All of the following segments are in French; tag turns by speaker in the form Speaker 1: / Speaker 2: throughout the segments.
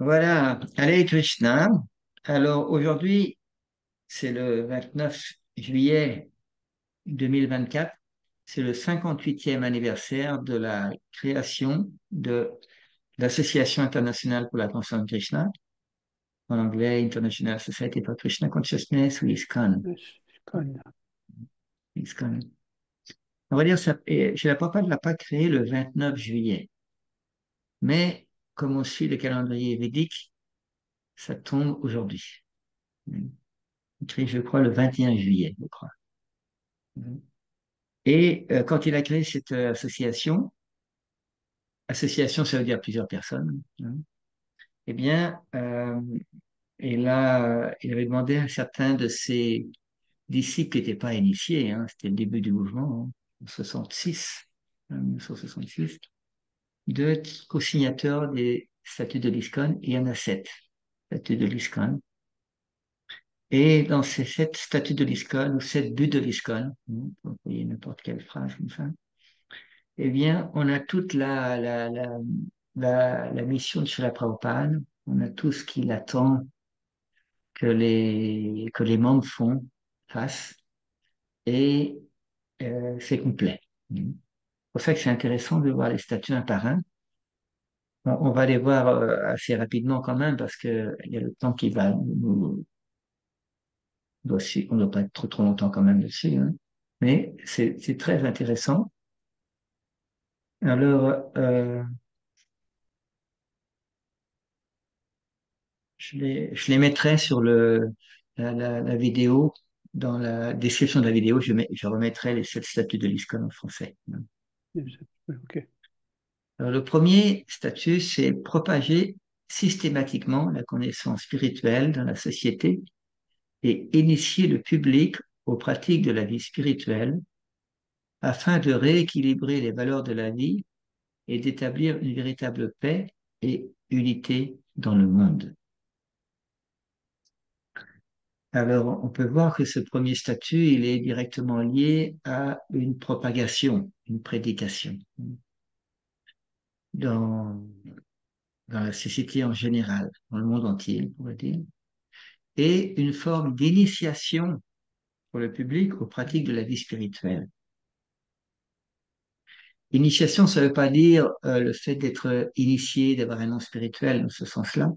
Speaker 1: Voilà, allez Krishna. Alors aujourd'hui, c'est le 29 juillet 2024. C'est le 58e anniversaire de la création de l'Association internationale pour l'attention de Krishna, en anglais International Society for Krishna Consciousness ou ISKCON.
Speaker 2: Je connais.
Speaker 1: ISKCON. On va dire ça, et Srila Prabhupada ne l'a pas créé le 29 juillet, mais comme on suit le calendrier védique, ça tombe aujourd'hui. Il crée, je crois, le 21 juillet, je crois. Et quand il a créé cette association, ça veut dire plusieurs personnes, hein, eh bien, il avait demandé à certains de ses disciples qui n'étaient pas initiés, hein, c'était le début du mouvement, hein, en 66, hein, 1966, d'être co-signateurs des statuts de l'ISKCON. Il y en a 7 statuts de l'ISKCON. Et dans ces 7 statuts de l'ISKCON, ou 7 buts de l'ISKCON, vous voyez n'importe quelle phrase comme ça, eh bien, on a toute la mission de Srila Prabhupada, on a tout ce qu'il attend que les membres fassent, et c'est complet. C'est pour ça que c'est intéressant de voir les statuts un par un. On va les voir assez rapidement quand même, parce que il y a le temps qui va on ne doit pas être trop longtemps quand même dessus, hein. Mais c'est très intéressant. Alors, je les mettrai sur la vidéo. Dans la description de la vidéo, je remettrai les 7 statuts de l'ISKCON en français.
Speaker 2: Ok.
Speaker 1: Alors, le premier statut, c'est propager systématiquement la connaissance spirituelle dans la société et initier le public aux pratiques de la vie spirituelle afin de rééquilibrer les valeurs de la vie et d'établir une véritable paix et unité dans le monde. Alors, on peut voir que ce premier statut, il est directement lié à une propagation, une prédication dans, dans la société en général, dans le monde entier, on pourrait dire, et une forme d'initiation pour le public aux pratiques de la vie spirituelle. Initiation, ça ne veut pas dire le fait d'être initié, d'avoir un nom spirituel dans ce sens-là.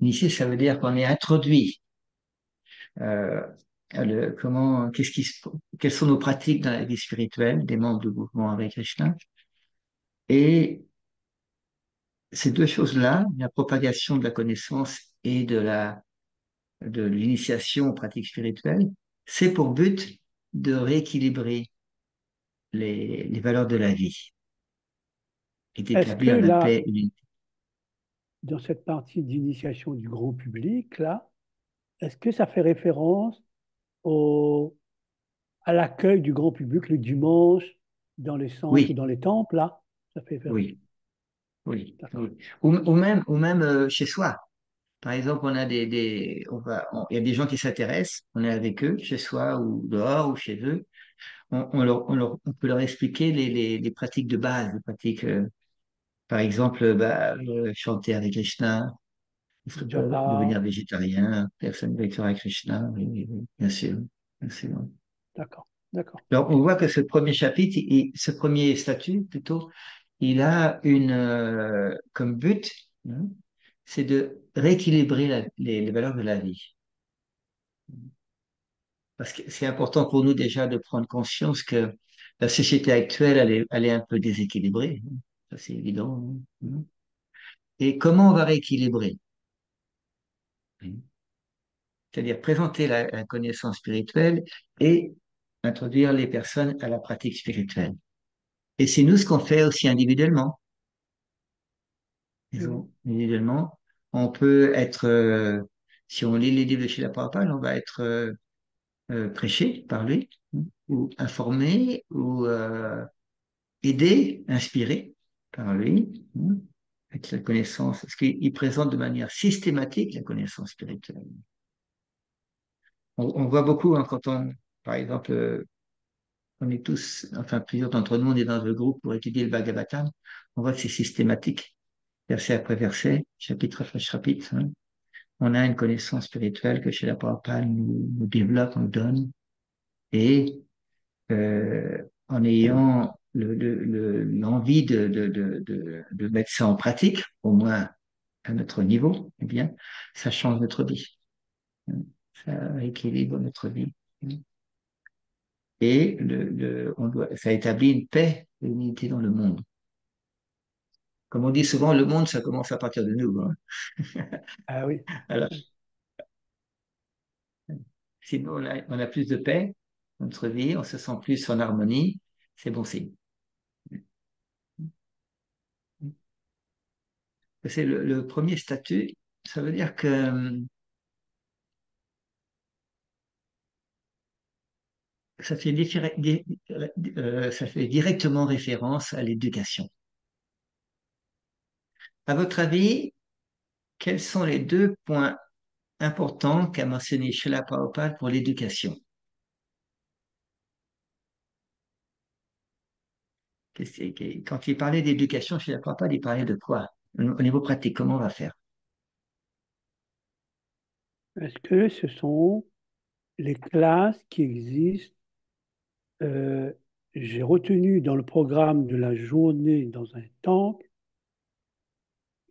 Speaker 1: Initié, ça veut dire qu'on est introduit. Euh, qu'est-ce quelles sont nos pratiques dans la vie spirituelle des membres du mouvement avec Krishna. Et ces deux choses-là, la propagation de la connaissance et de l'initiation aux pratiques spirituelles, c'est pour but de rééquilibrer les valeurs de la vie et
Speaker 2: Est-ce que
Speaker 1: d'établir la
Speaker 2: là,
Speaker 1: paix et l'unité.
Speaker 2: dans cette partie d'initiation du grand public, là, est-ce que ça fait référence au, à l'accueil du grand public le dimanche dans les centres ou
Speaker 1: Oui,
Speaker 2: dans les temples, là? Ça fait référence.
Speaker 1: oui, oui,
Speaker 2: D'accord.
Speaker 1: oui. Ou même chez soi. Par exemple, on a il y a des gens qui s'intéressent, on est avec eux, chez soi ou dehors ou chez eux. On peut leur expliquer les pratiques de base, les pratiques, par exemple, chanter avec Krishna, il ne faut pas
Speaker 2: Japa,
Speaker 1: devenir végétarien, personne ne veut avec Krishna, oui, oui, oui, bien sûr, bien sûr.
Speaker 2: d'accord, d'accord,
Speaker 1: Alors, on
Speaker 2: ok.
Speaker 1: voit que ce premier chapitre, ce premier statut, plutôt, il a comme but, hein, c'est de rééquilibrer les valeurs de la vie. Parce que c'est important pour nous déjà de prendre conscience que la société actuelle, elle est un peu déséquilibrée, hein. Ça, c'est évident, hein. Et comment on va rééquilibrer? C'est-à-dire présenter la connaissance spirituelle et introduire les personnes à la pratique spirituelle. Et c'est nous ce qu'on fait aussi individuellement.
Speaker 2: Mhm.
Speaker 1: Disons, individuellement, on peut être, si on lit les livres de Srila Prabhupada, on va être prêché par lui, hein, ou informé, ou aidé, inspiré par lui, hein, avec la connaissance, parce qu'il présente de manière systématique la connaissance spirituelle. On voit beaucoup, hein, par exemple, on est tous, enfin plusieurs d'entre nous, on est dans le groupe pour étudier le Bhagavatam, on voit que c'est systématique. verset après verset, chapitre après chapitre, hein. On a une connaissance spirituelle que chez la Prabhupada nous développe, nous donne, et en ayant l'envie de mettre ça en pratique, au moins à notre niveau, eh bien, ça change notre vie, hein. Ça équilibre notre vie. Et ça établit une paix et une unité dans le monde. Comme on dit souvent, le monde, ça commence à partir de nous, hein.
Speaker 2: Ah oui.
Speaker 1: Alors, si on a plus de paix dans notre vie, on se sent plus en harmonie, c'est bon signe. C'est le premier statut, ça veut dire que ça fait, ça fait directement référence à l'éducation. À votre avis, quels sont les deux points importants qu'a mentionné Srila Prabhupada pour l'éducation? Quand il parlait d'éducation Srila Prabhupada, il parlait de quoi? Au niveau pratique, comment on va faire?
Speaker 2: Est-ce que ce sont les classes qui existent? euh, j'ai retenu dans le programme de la journée dans un temple,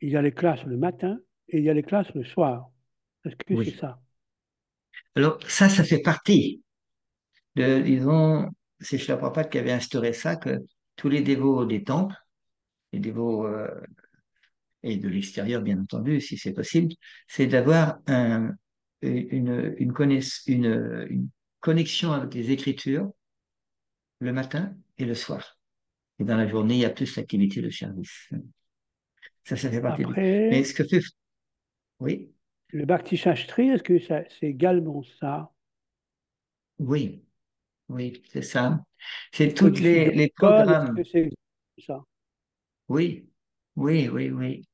Speaker 2: il y a les classes le matin et il y a les classes le soir. Est-ce que c'est
Speaker 1: Oui.
Speaker 2: ça?
Speaker 1: Alors, ça fait partie disons, c'est Srila Prabhupada qui avait instauré ça, que tous les dévots des temples, les dévots et de l'extérieur, bien entendu, si c'est possible, c'est d'avoir une connexion avec les Écritures le matin et le soir. Et dans la journée, il y a plus l'activité de service. Ça fait partie du. Mais
Speaker 2: Après,
Speaker 1: ce que fait, oui,
Speaker 2: le Bhakti Shastri, est-ce que c'est également ça?
Speaker 1: oui, oui, c'est ça. C'est
Speaker 2: Les
Speaker 1: toutes
Speaker 2: codices
Speaker 1: les
Speaker 2: d'école, est-ce
Speaker 1: programmes.
Speaker 2: que c'est ça?
Speaker 1: Oui, oui, oui, oui.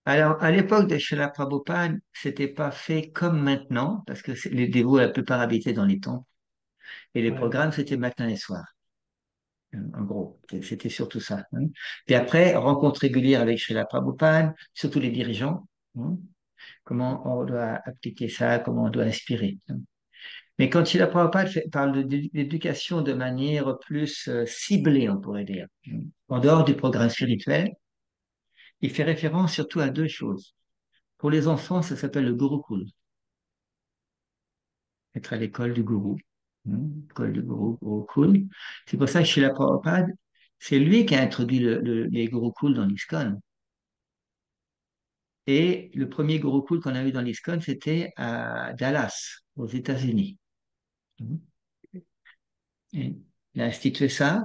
Speaker 1: Alors, à l'époque de Srila Prabhupada, c'était pas fait comme maintenant, parce que les dévots, la plupart habitaient dans les temples, et les
Speaker 2: Ouais.
Speaker 1: programmes, c'était matin et soir. En gros, c'était surtout ça, hein. Puis après, rencontre régulière avec Srila Prabhupada, surtout les dirigeants, hein. Comment on doit appliquer ça, comment on doit inspirer, hein. Mais quand Srila Prabhupada parle d'éducation de manière plus ciblée, on pourrait dire, hein, en dehors du programme spirituel, il fait référence surtout à deux choses. Pour les enfants, ça s'appelle le Gurukul, être à l'école du gourou, hein, l'école du gourou, Gurukul. C'est pour ça que Srila Prabhupada, c'est lui qui a introduit les Gurukuls dans l'ISKCON. Et le premier Gurukul qu'on a eu dans l'ISKCON, c'était à Dallas, aux États-Unis. Et il a institué ça.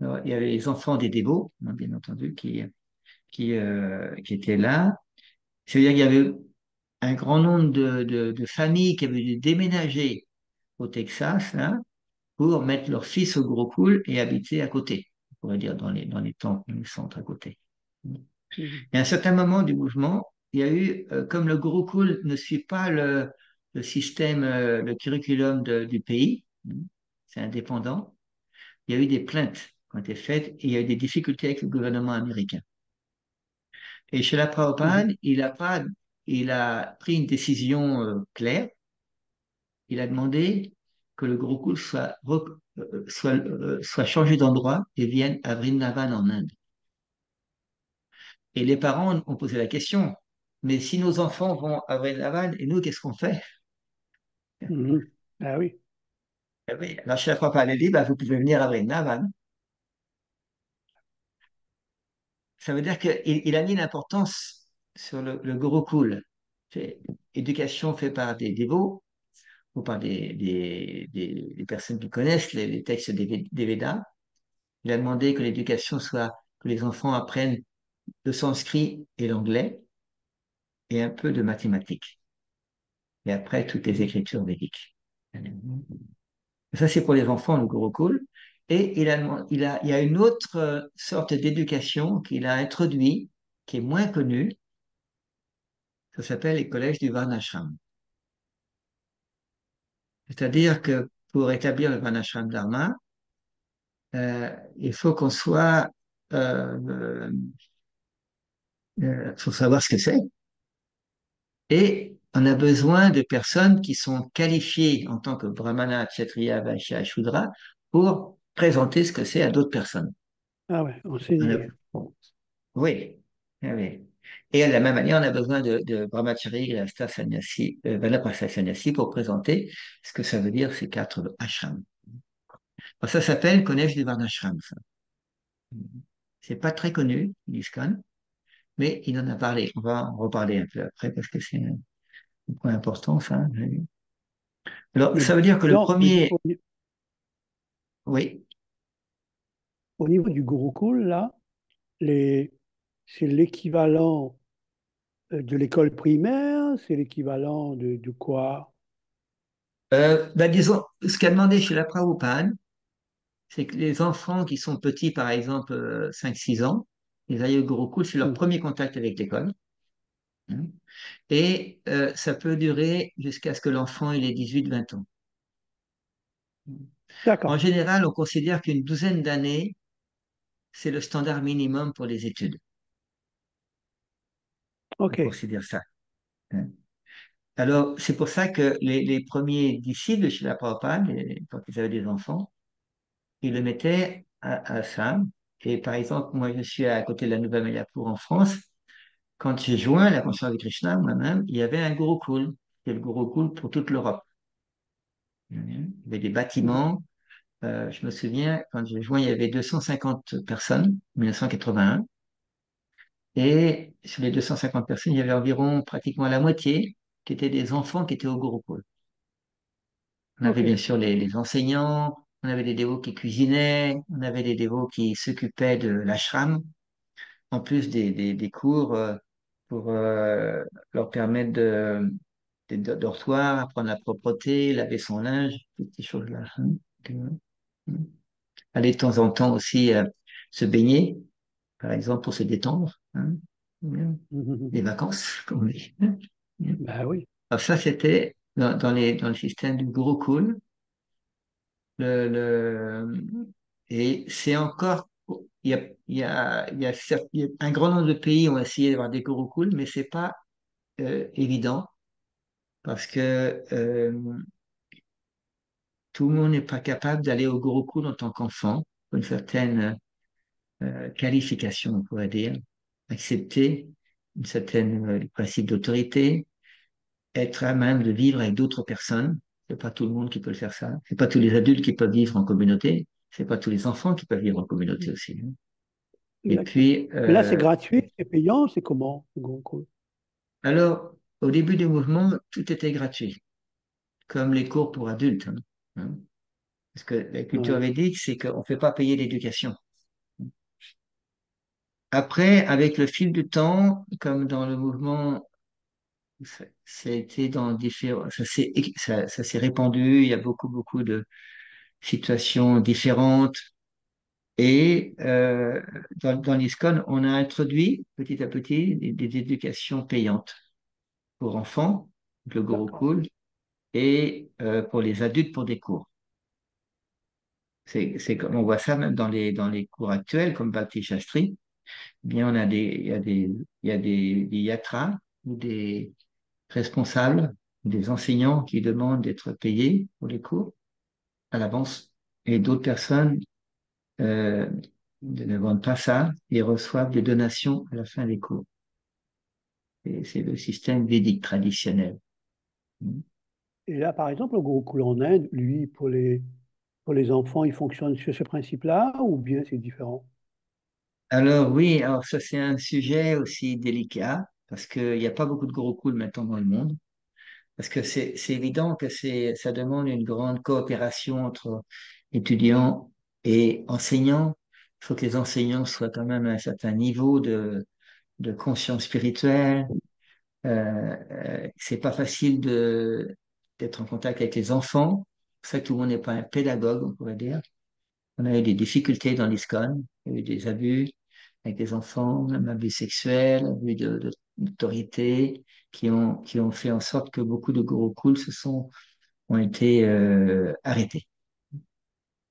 Speaker 1: Alors, il y avait les enfants des dévots, hein, bien entendu, qui étaient là. C'est-à-dire qu'il y avait un grand nombre de familles qui avaient dû déménager au Texas, là, pour mettre leur fils au Gurukul et habiter à côté, on pourrait dire dans les temples, dans les centres à côté.
Speaker 2: Mhm.
Speaker 1: Et à un certain moment du mouvement, il y a eu, comme le Gurukul ne suit pas le système, le curriculum du pays, hein, c'est indépendant, il y a eu des plaintes qui ont été faites et il y a eu des difficultés avec le gouvernement américain. Et chez la
Speaker 2: Mhm.
Speaker 1: Prabhupada, il a pris une décision claire. Il a demandé que le Gurukul soit changé d'endroit et vienne à Vrindavan en Inde. Et les parents ont posé la question, mais si nos enfants vont à Vrindavan, et nous, qu'est-ce qu'on fait?
Speaker 2: Mhm. Ah oui.
Speaker 1: Eh oui, alors chez la Prabhupada, il a dit, bah, vous pouvez venir à Vrindavan. Ça veut dire qu'il a mis l'importance sur le Gurukul. C'est éducation faite par des dévots ou par des personnes qui connaissent les textes des Védas. Il a demandé que l'éducation soit, que les enfants apprennent le sanskrit et l'anglais et un peu de mathématiques. Et après, toutes les
Speaker 2: Mhm.
Speaker 1: écritures védiques. Ça, c'est pour les enfants, le Gurukul. Et il y a une autre sorte d'éducation qu'il a introduit, qui est moins connue. Ça s'appelle les collèges du Varnashram. C'est-à-dire que pour établir le Varnashram Dharma, il faut qu'on soit euh, faut savoir ce que c'est. Et on a besoin de personnes qui sont qualifiées en tant que brahmana, kshatriya, vaishya, shudra pour présenter ce que c'est à d'autres personnes.
Speaker 2: Ah ouais,
Speaker 1: On
Speaker 2: enseigner.
Speaker 1: a- Oui, ah oui. Et de la même manière, on a besoin de brahmachari, grihastha, sannyasi, vanaprastha, sannyasi pour présenter ce que ça veut dire ces quatre ashrams. Alors, ça s'appelle Collège des Varnashrams. Ça. C'est pas très connu, l'ISKCON, mais il en a parlé. On va en reparler un peu après parce que c'est un point important, ça. Alors,
Speaker 2: Mais
Speaker 1: ça veut dire que le
Speaker 2: disons, mais
Speaker 1: premier, oui,
Speaker 2: au niveau du Gurukul, là, les, c'est l'équivalent de l'école primaire, c'est l'équivalent de quoi?
Speaker 1: disons, ce qu'a demandé chez la Prabhupada, c'est que les enfants qui sont petits, par exemple 5-6 ans, les aillent au Gurukul, c'est leur
Speaker 2: Hmm.
Speaker 1: premier contact avec l'école. Hein. Et ça peut durer jusqu'à ce que l'enfant il ait 18-20 ans. En
Speaker 2: D'accord,
Speaker 1: général, on considère qu'une douzaine d'années, c'est le standard minimum pour les études. On
Speaker 2: ok,
Speaker 1: considère ça. Hein. Alors, c'est pour ça que les premiers disciples de Srila Prabhupada, quand ils avaient des enfants, ils le mettaient à ça. Et par exemple, moi, je suis à côté de la Nouvelle-Mayapur en France. Quand j'ai joint la conscience de Krishna, moi-même, il y avait un Gurukul. C'était le Gurukul pour toute l'Europe. Il y avait des
Speaker 2: mhm,
Speaker 1: bâtiments. Je me souviens, quand j'ai joint, il y avait 250 personnes, 1981. Et sur les 250 personnes, il y avait environ pratiquement la moitié qui étaient des enfants qui étaient au Gurukul. On avait
Speaker 2: ok,
Speaker 1: bien sûr les enseignants, on avait des dévots qui cuisinaient, on avait des dévots qui s'occupaient de l'ashram, en plus des cours pour leur permettre des dortoirs, apprendre la propreté, laver son linge, toutes ces choses-là. Hein. Donc, aller de temps en temps aussi se baigner, par exemple, pour se détendre. Hein. Bien.
Speaker 2: mhm,
Speaker 1: Les
Speaker 2: mhm.
Speaker 1: vacances, comme on dit.
Speaker 2: Ben oui,
Speaker 1: Alors ça, c'était dans le système du Gurukul. Et c'est encore, il y a un grand nombre de pays ont essayé d'avoir des Gurukuls, mais c'est pas évident parce que tout le monde n'est pas capable d'aller au Gurukul en tant qu'enfant, pour une certaine qualification, on pourrait dire, accepter une certaine principe d'autorité, être à même de vivre avec d'autres personnes. C'est pas tout le monde qui peut le faire ça. C'est pas tous les adultes qui peuvent vivre en communauté. C'est pas tous les enfants qui peuvent vivre en communauté aussi. Hein. Et
Speaker 2: exactement.
Speaker 1: puis,
Speaker 2: Mais là, c'est gratuit, c'est payant, c'est comment, le Gurukul?
Speaker 1: alors, au début du mouvement, tout était gratuit, comme les cours pour adultes. Hein. Hein. Parce que la culture
Speaker 2: Ouais.
Speaker 1: védique, c'est qu'on ne fait pas payer l'éducation. Après, avec le fil du temps, comme dans le mouvement, ça a été dans différents, ça s'est répandu, il y a beaucoup, beaucoup de situations différentes. Et dans l'ISKCON, on a introduit petit à petit des éducations payantes pour enfants, le
Speaker 2: D'accord.
Speaker 1: Gurukul, et pour les adultes pour des cours. C'est comme on voit ça même dans les cours actuels, comme Bhakti Shastri. Eh bien, il y a des yatras ou des responsables, des enseignants qui demandent d'être payés pour les cours à l'avance. Et d'autres personnes euh, ne demandent pas ça et reçoivent des donations à la fin des cours. Et c'est le système védique traditionnel.
Speaker 2: Et là, par exemple, le Gurukul en Inde, lui, pour les enfants, il fonctionne sur ce principe-là ou bien c'est différent?
Speaker 1: Alors oui, alors ça c'est un sujet aussi délicat parce qu'il n'y a pas beaucoup de Gurukuls maintenant dans le monde. Parce que c'est évident que ça demande une grande coopération entre étudiants et enseignants. Il faut que les enseignants soient quand même à un certain niveau de conscience spirituelle. C'est pas facile d'être en contact avec les enfants. C'est pour ça que tout le monde n'est pas un pédagogue, on pourrait dire. On a eu des difficultés dans l'ISKCON, il y a eu des abus avec des enfants, même abus sexuels, abus d'autorité, qui ont fait en sorte que beaucoup de Gurukuls ont été arrêtés.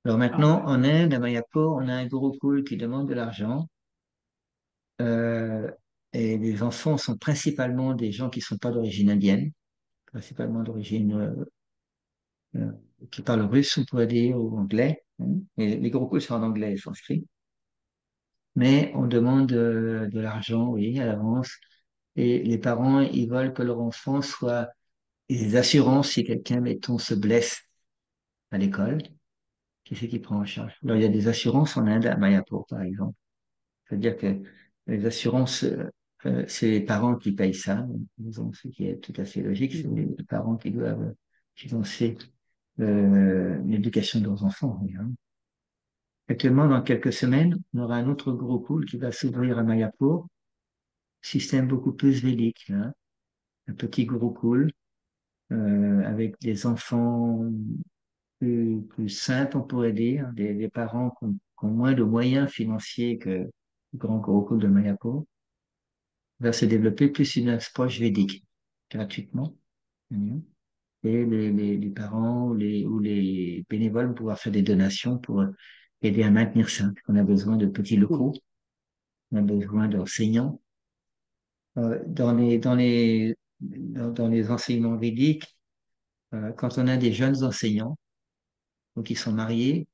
Speaker 1: Alors
Speaker 2: Ah
Speaker 1: maintenant,
Speaker 2: ouais.
Speaker 1: en Inde, à Mayapur, on a un Gurukul qui demande de l'argent. Et les enfants sont principalement des gens qui sont pas d'origine indienne, principalement d'origine euh, qui parlent russe, on pourrait dire, ou anglais. Hein. Et les gros coups sont en anglais, ils sont inscrits. Mais on demande de l'argent, oui, à l'avance. Et les parents, ils veulent que leur enfant soit des assurances si quelqu'un, mettons, se blesse à l'école. Qui c'est qui prend en charge? Alors, il y a des assurances en Inde, à Mayapur, par exemple. C'est-à-dire que les assurances, c'est les parents qui payent ça. Disons, ce qui est tout à fait logique, c'est
Speaker 2: Mhm.
Speaker 1: les parents qui doivent financer l'éducation de leurs enfants. Oui, hein. Actuellement, dans quelques semaines, on aura un autre gros pool qui va s'ouvrir à Mayapur, système beaucoup plus védique, hein. Un petit gurukul avec des enfants plus simples, on pourrait dire, des parents qui ont moins de moyens financiers que le grand gurukul de Mayapur, va se développer plus une approche védique, gratuitement. Mhm. Et les parents ou les bénévoles vont pouvoir faire des donations pour aider à maintenir ça. On a besoin de petits
Speaker 2: Mhm.
Speaker 1: locaux, on a besoin d'enseignants. Dans les enseignements védiques, quand on a des jeunes enseignants, donc ils sont mariés,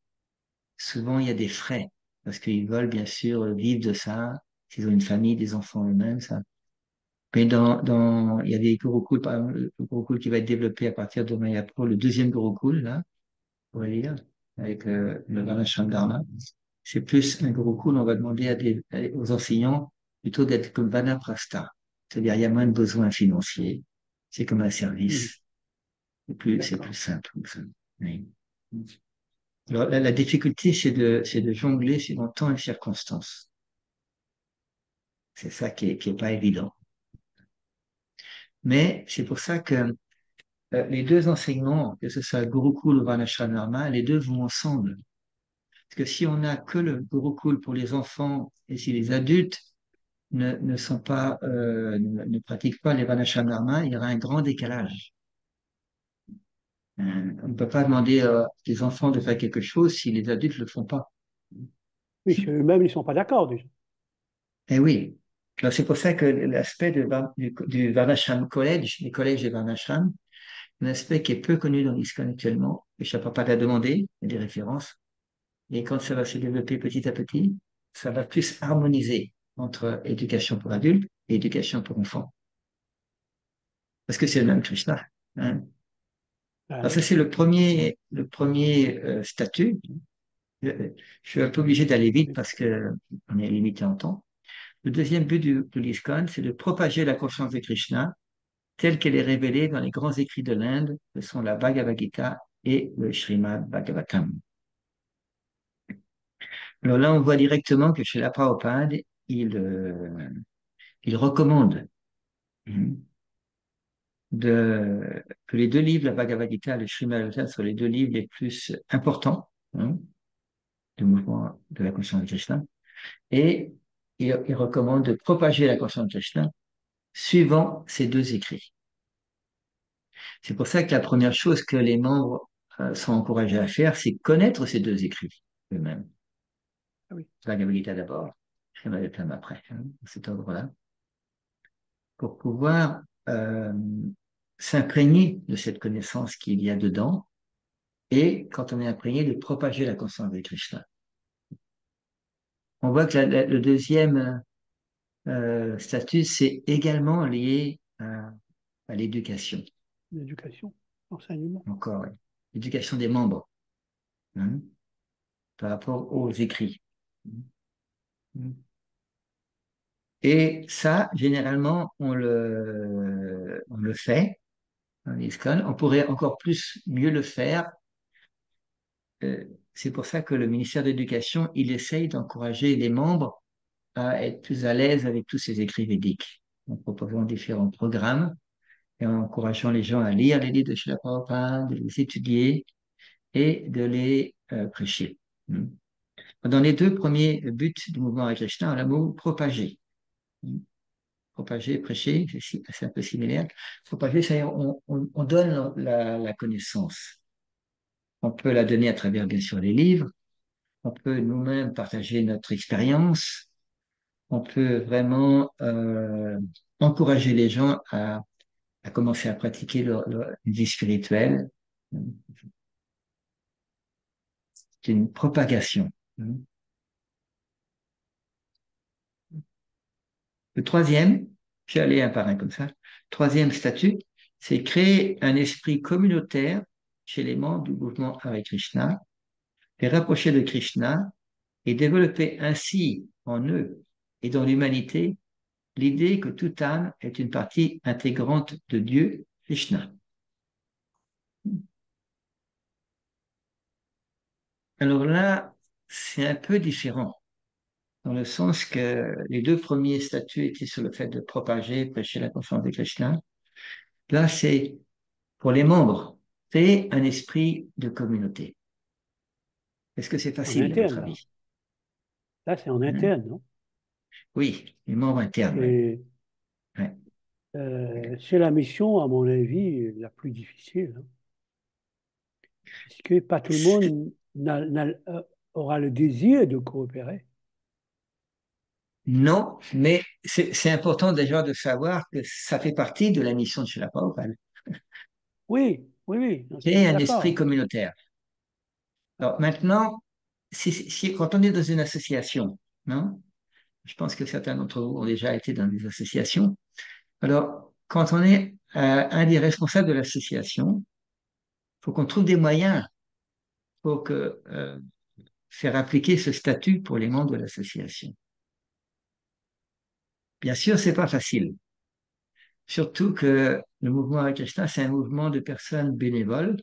Speaker 1: souvent il y a des frais, parce qu'ils veulent bien sûr vivre de ça, s'ils ont une famille, des enfants eux-mêmes, ça. Mais il y a des gurukuls, par exemple, le gurukul qui va être développé à partir de Mayapur, le deuxième gurukul, là, on va dire, avec le Varnashram Dharma. C'est plus un gurukul, on va demander aux enseignants plutôt d'être comme Vanaprastha. C'est-à-dire, il y a moins de besoins financiers. C'est comme un
Speaker 2: Mhm.
Speaker 1: service. C'est plus
Speaker 2: D'accord.
Speaker 1: simple. Comme ça. Oui. Alors, la difficulté, c'est de jongler suivant temps et circonstances. C'est ça qui est pas évident. Mais c'est pour ça que les deux enseignements, que ce soit Gurukul ou Varnashram, les deux vont ensemble. Parce que si on n'a que le Gurukul pour les enfants et si les adultes ne sont pas, ne pratiquent pas les Varnashram, il y aura un grand décalage. On ne peut pas demander des enfants de faire quelque chose si les adultes ne le font pas.
Speaker 2: Oui, si eux-mêmes, ils ne sont pas d'accord déjà.
Speaker 1: Et oui. Alors, c'est pour ça que l'aspect du Varnashram College, les collèges des Varnashram, un aspect qui est peu connu dans l'ISKCON actuellement, et je ne pas à demander, il y a des références. Et quand ça va se développer petit à petit, ça va plus harmoniser entre éducation pour adultes et éducation pour enfants. Parce que c'est le même Krishna. Hein.
Speaker 2: Ah
Speaker 1: Alors ça,
Speaker 2: oui.
Speaker 1: c'est le premier statut. Je suis un peu obligé d'aller vite parce que on est limité en temps. Le deuxième but de l'ISKCON, c'est de propager la conscience de Krishna telle qu'elle est révélée dans les grands écrits de l'Inde, que sont la Bhagavad Gita et le Srimad Bhagavatam. Alors là, on voit directement que chez la Prabhupada, il recommande hein, que les deux livres, la Bhagavad Gita et le Srimad Bhagavatam, soient les deux livres les plus importants hein, du mouvement de la conscience de Krishna. Et il recommande de propager la conscience de Krishna suivant ces deux écrits. C'est pour ça que la première chose que les membres sont encouragés à faire, c'est connaître ces deux écrits eux-mêmes.
Speaker 2: Ah oui.
Speaker 1: Bhagavad Gita d'abord, Srimad Bhagavatam après, hein, dans cet ordre-là, pour pouvoir s'imprégner de cette connaissance qu'il y a dedans et, quand on est imprégné, de propager la conscience de Krishna. On voit que le deuxième statut, c'est également lié à l'éducation,
Speaker 2: L'éducation, l'enseignement.
Speaker 1: encore, ouais. L'éducation des membres hein, par rapport aux écrits. Et ça, généralement, on le fait en ISKCON. On pourrait encore plus mieux le faire. C'est pour ça que le ministère de l'Éducation, il essaye d'encourager les membres à être plus à l'aise avec tous ces écrits védiques, en proposant différents programmes et en encourageant les gens à lire les livres de Srila Prabhupada, de les étudier et de les prêcher. Dans les deux premiers buts du mouvement Hare Krishna, on a le mot propager. Propager, prêcher, c'est un peu similaire. Propager, c'est-à-dire on donne la connaissance. On peut la donner à travers, bien sûr, les livres. On peut nous-mêmes partager notre expérience. on peut vraiment encourager les gens à commencer à pratiquer leur vie spirituelle. C'est une propagation. Le troisième, je vais aller un par un comme ça. Troisième statut, c'est créer un esprit communautaire chez les membres du mouvement Hare Krishna, les rapprocher de Krishna et développer ainsi en eux et dans l'humanité l'idée que toute âme est une partie intégrante de Dieu, Krishna. Alors là, c'est un peu différent, dans le sens que les deux premiers statuts étaient sur le fait de propager, prêcher la conscience de Krishna. Là, c'est pour les membres, c'est un esprit de communauté. Est-ce que c'est
Speaker 2: En
Speaker 1: facile, à votre
Speaker 2: interne, là.
Speaker 1: avis?
Speaker 2: Là, c'est en
Speaker 1: Hein?
Speaker 2: interne, non?
Speaker 1: Oui, les membres internes, oui.
Speaker 2: Et
Speaker 1: Ouais.
Speaker 2: c'est la mission, à mon avis, la plus difficile, hein, puisque pas tout le monde aura le désir de coopérer.
Speaker 1: Non, mais c'est important déjà de savoir que ça fait partie de la mission de Shila Prabhupada.
Speaker 2: Oui, oui, oui, non,
Speaker 1: C'est un esprit
Speaker 2: d'accord.
Speaker 1: communautaire. Alors maintenant, quand on est dans une association, non? Je pense que certains d'entre vous ont déjà été dans des associations. Alors, quand on est un des responsables de l'association, il faut qu'on trouve des moyens pour faire appliquer ce statut pour les membres de l'association. Bien sûr, c'est pas facile. Surtout que le mouvement Hare Krishna, c'est un mouvement de personnes bénévoles,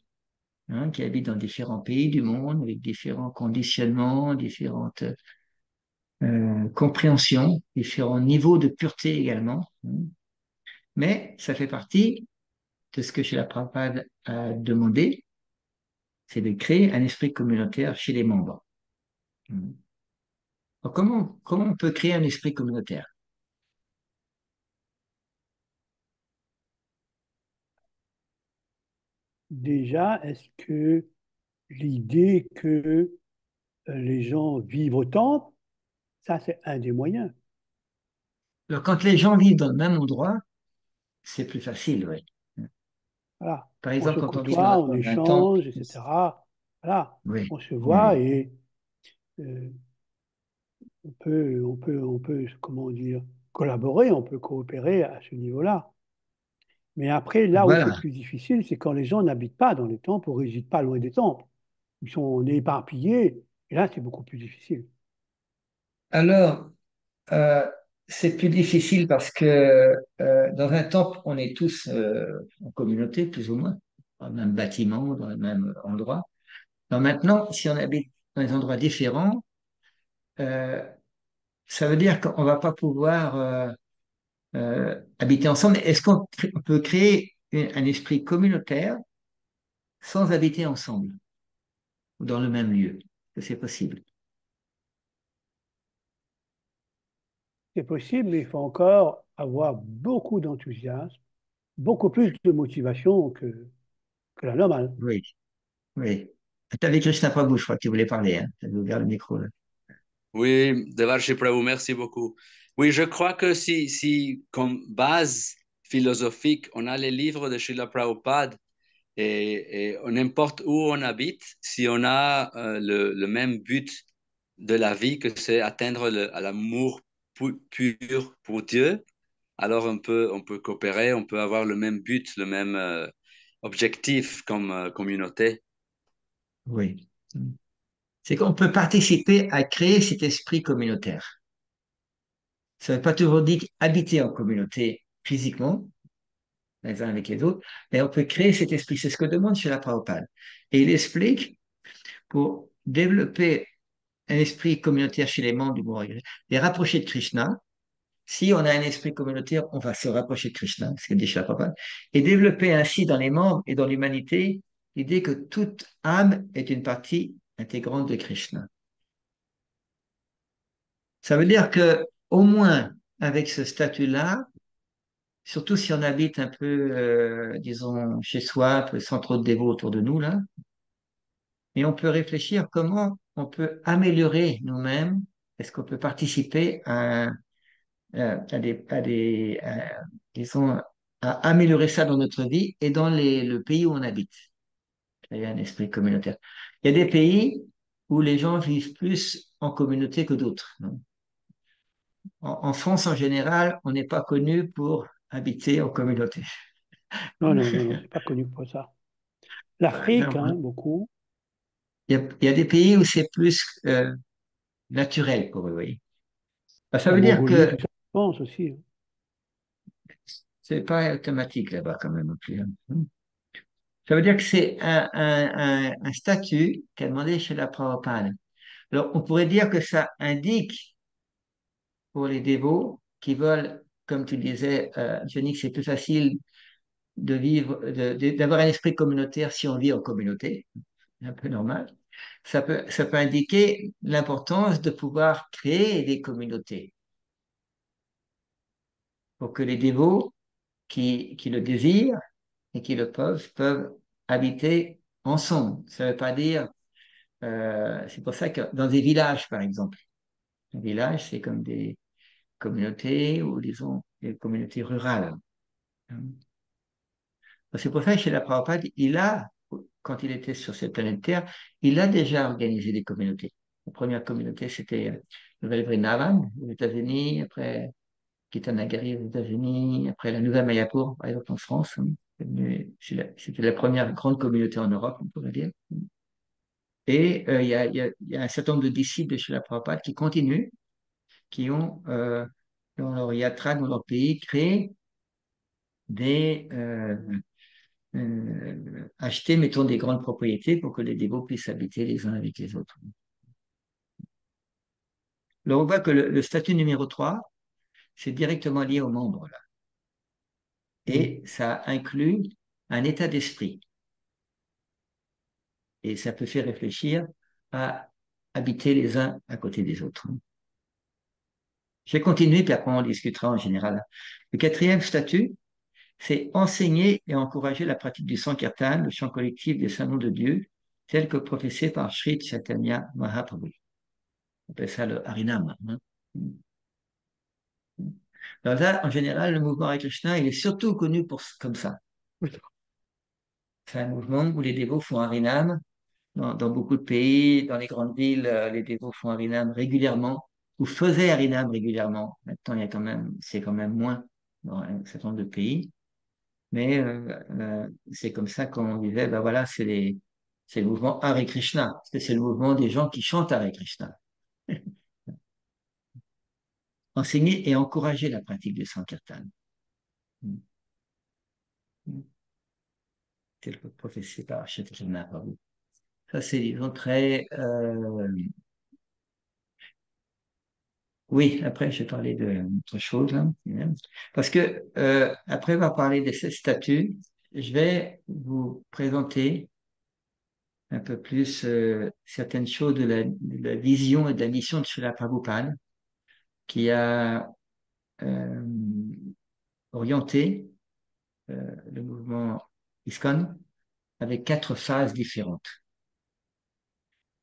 Speaker 1: hein, qui habitent dans différents pays du monde, avec différents conditionnements, différentes compréhensions, différents niveaux de pureté également, hein. Mais ça fait partie de ce que Srila Prabhupada a demandé, c'est de créer un esprit communautaire chez les membres. Alors, comment on peut créer un esprit communautaire?
Speaker 2: Déjà, est-ce que l'idée que les gens vivent au temple, ça, c'est un des moyens.
Speaker 1: Alors, quand les gens vivent dans le même endroit, c'est plus facile, oui.
Speaker 2: Voilà.
Speaker 1: Par
Speaker 2: On se
Speaker 1: exemple, quand on vit
Speaker 2: côtoie, on
Speaker 1: dans un temple,
Speaker 2: échange, etc. Voilà.
Speaker 1: oui,
Speaker 2: On se
Speaker 1: oui,
Speaker 2: voit et euh, on peut, comment dire, collaborer, on peut coopérer à ce niveau-là. Mais après, là où c'est
Speaker 1: voilà.
Speaker 2: plus difficile, c'est quand les gens n'habitent pas dans les temples ou ne résident pas loin des temples. Ils sont éparpillés, et là, c'est beaucoup plus difficile.
Speaker 1: Alors, euh, c'est plus difficile parce que dans un temple, on est tous en communauté, plus ou moins, dans le même bâtiment, dans le même endroit. Alors maintenant, si on habite dans des endroits différents, euh, ça veut dire qu'on va pas pouvoir habiter ensemble. Est-ce qu'on peut créer un esprit communautaire sans habiter ensemble ou dans le même lieu? Est-ce que c'est possible?
Speaker 2: C'est possible, mais il faut encore avoir beaucoup d'enthousiasme, beaucoup plus de motivation que la normale.
Speaker 1: Oui, oui. Tu avais Krishna Prabhu, je crois que tu voulais parler, hein. Tu avais ouvert le micro, là.
Speaker 3: Oui, Devarshi Prabhu, merci beaucoup. Oui, je crois que si comme base philosophique, on a les livres de Srila Prabhupada et n'importe où on habite, si on a le même but de la vie, que c'est atteindre à l'amour pur pour Dieu, alors on peut coopérer, on peut avoir le même but, le même objectif comme communauté.
Speaker 1: Oui. C'est qu'on peut participer à créer cet esprit communautaire. Ça ne veut pas toujours dire habiter en communauté physiquement, les uns avec les autres, mais on peut créer cet esprit. C'est ce que demande chez la Prabhupada. Et il explique, pour développer un esprit communautaire chez les membres du mouvement, les rapprocher de Krishna. Si on a un esprit communautaire, on va se rapprocher de Krishna, ce que dit Srila Prabhupada, et développer ainsi dans les membres et dans l'humanité l'idée que toute âme est une partie intégrante de Krishna. Ça veut dire que, au moins, avec ce statut-là, surtout si on habite un peu, disons, chez soi, sans trop de dévots autour de nous, là, et on peut réfléchir comment on peut améliorer nous-mêmes. Est-ce qu'on peut participer à disons, à améliorer ça dans notre vie et dans le pays où on habite. Il y a un esprit communautaire. Il y a des pays où les gens vivent plus en communauté que d'autres, hein. En France, en général, on n'est pas connu pour habiter en communauté.
Speaker 2: Non, non, non, non, c'est pas connu pour ça. L'Afrique, hein, beaucoup.
Speaker 1: Il y a des pays où c'est plus naturel pour eux, oui. Ben, ça
Speaker 2: La
Speaker 1: veut dire
Speaker 2: Mongolie,
Speaker 1: que
Speaker 2: tout ça, je pense aussi, hein.
Speaker 1: c'est pas automatique là-bas quand même non plus, hein. Ça veut dire que c'est un statut qu'a demandé chez la Prabhupada. Alors, on pourrait dire que ça indique pour les dévots qui veulent, comme tu disais, Johnny, que c'est plus facile de vivre, d'avoir un esprit communautaire si on vit en communauté, c'est un peu normal. Ça peut indiquer l'importance de pouvoir créer des communautés pour que les dévots qui le désirent et qui le peuvent habiter ensemble. Ça ne veut pas dire, c'est pour ça que dans des villages, par exemple, un village, c'est comme des communautés ou disons des communautés rurales, hein. C'est pour ça que chez la Prabhupada, quand il était sur cette planète Terre, il a déjà organisé des communautés. La première communauté, c'était Nouvelle-Vrindavan aux États-Unis, après Kitanagari aux États-Unis, après la Nouvelle Mayapur, par exemple en France, hein. C'était la première grande communauté en Europe, on pourrait dire. Et il y a un certain nombre de disciples de Srila Prabhupada qui continuent, qui ont, dans leur yatra, dans leur pays, créé acheté, mettons, des grandes propriétés pour que les dévots puissent habiter les uns avec les autres. Alors, on voit que le statut numéro 3, c'est directement lié aux membres, là.
Speaker 2: Mm.
Speaker 1: Et ça inclut un état d'esprit. Et ça peut faire réfléchir à habiter les uns à côté des autres. Je vais continuer, puis après on discutera en général. Le quatrième statut, c'est enseigner et encourager la pratique du Sankirtan, le chant collectif des saints noms de Dieu, tel que professé par Sri Chaitanya Mahaprabhu. On appelle ça le Harinam, hein. Alors là, en général, le mouvement Hare Krishna, il est surtout connu comme ça. C'est un mouvement où les dévots font Harinam. Dans beaucoup de pays, dans les grandes villes, les dévots font Harinam régulièrement, ou faisaient Harinam régulièrement. Maintenant, c'est quand même moins dans un certain nombre de pays. Mais c'est comme ça qu'on disait, ben voilà, c'est le mouvement Hare Krishna, parce que c'est le mouvement des gens qui chantent Hare Krishna. Enseigner et encourager la pratique du Sankirtan. Tel que professé par Chaitanya Prabhu. Ça, c'est, disons, très... Oui, après, je vais parler d'autre chose, hein. Parce que, après avoir parlé de ces statuts, je vais vous présenter un peu plus certaines choses de la vision et de la mission de Srila Prabhupada, qui a euh, orienté le mouvement ISKCON avec 4 phases différentes.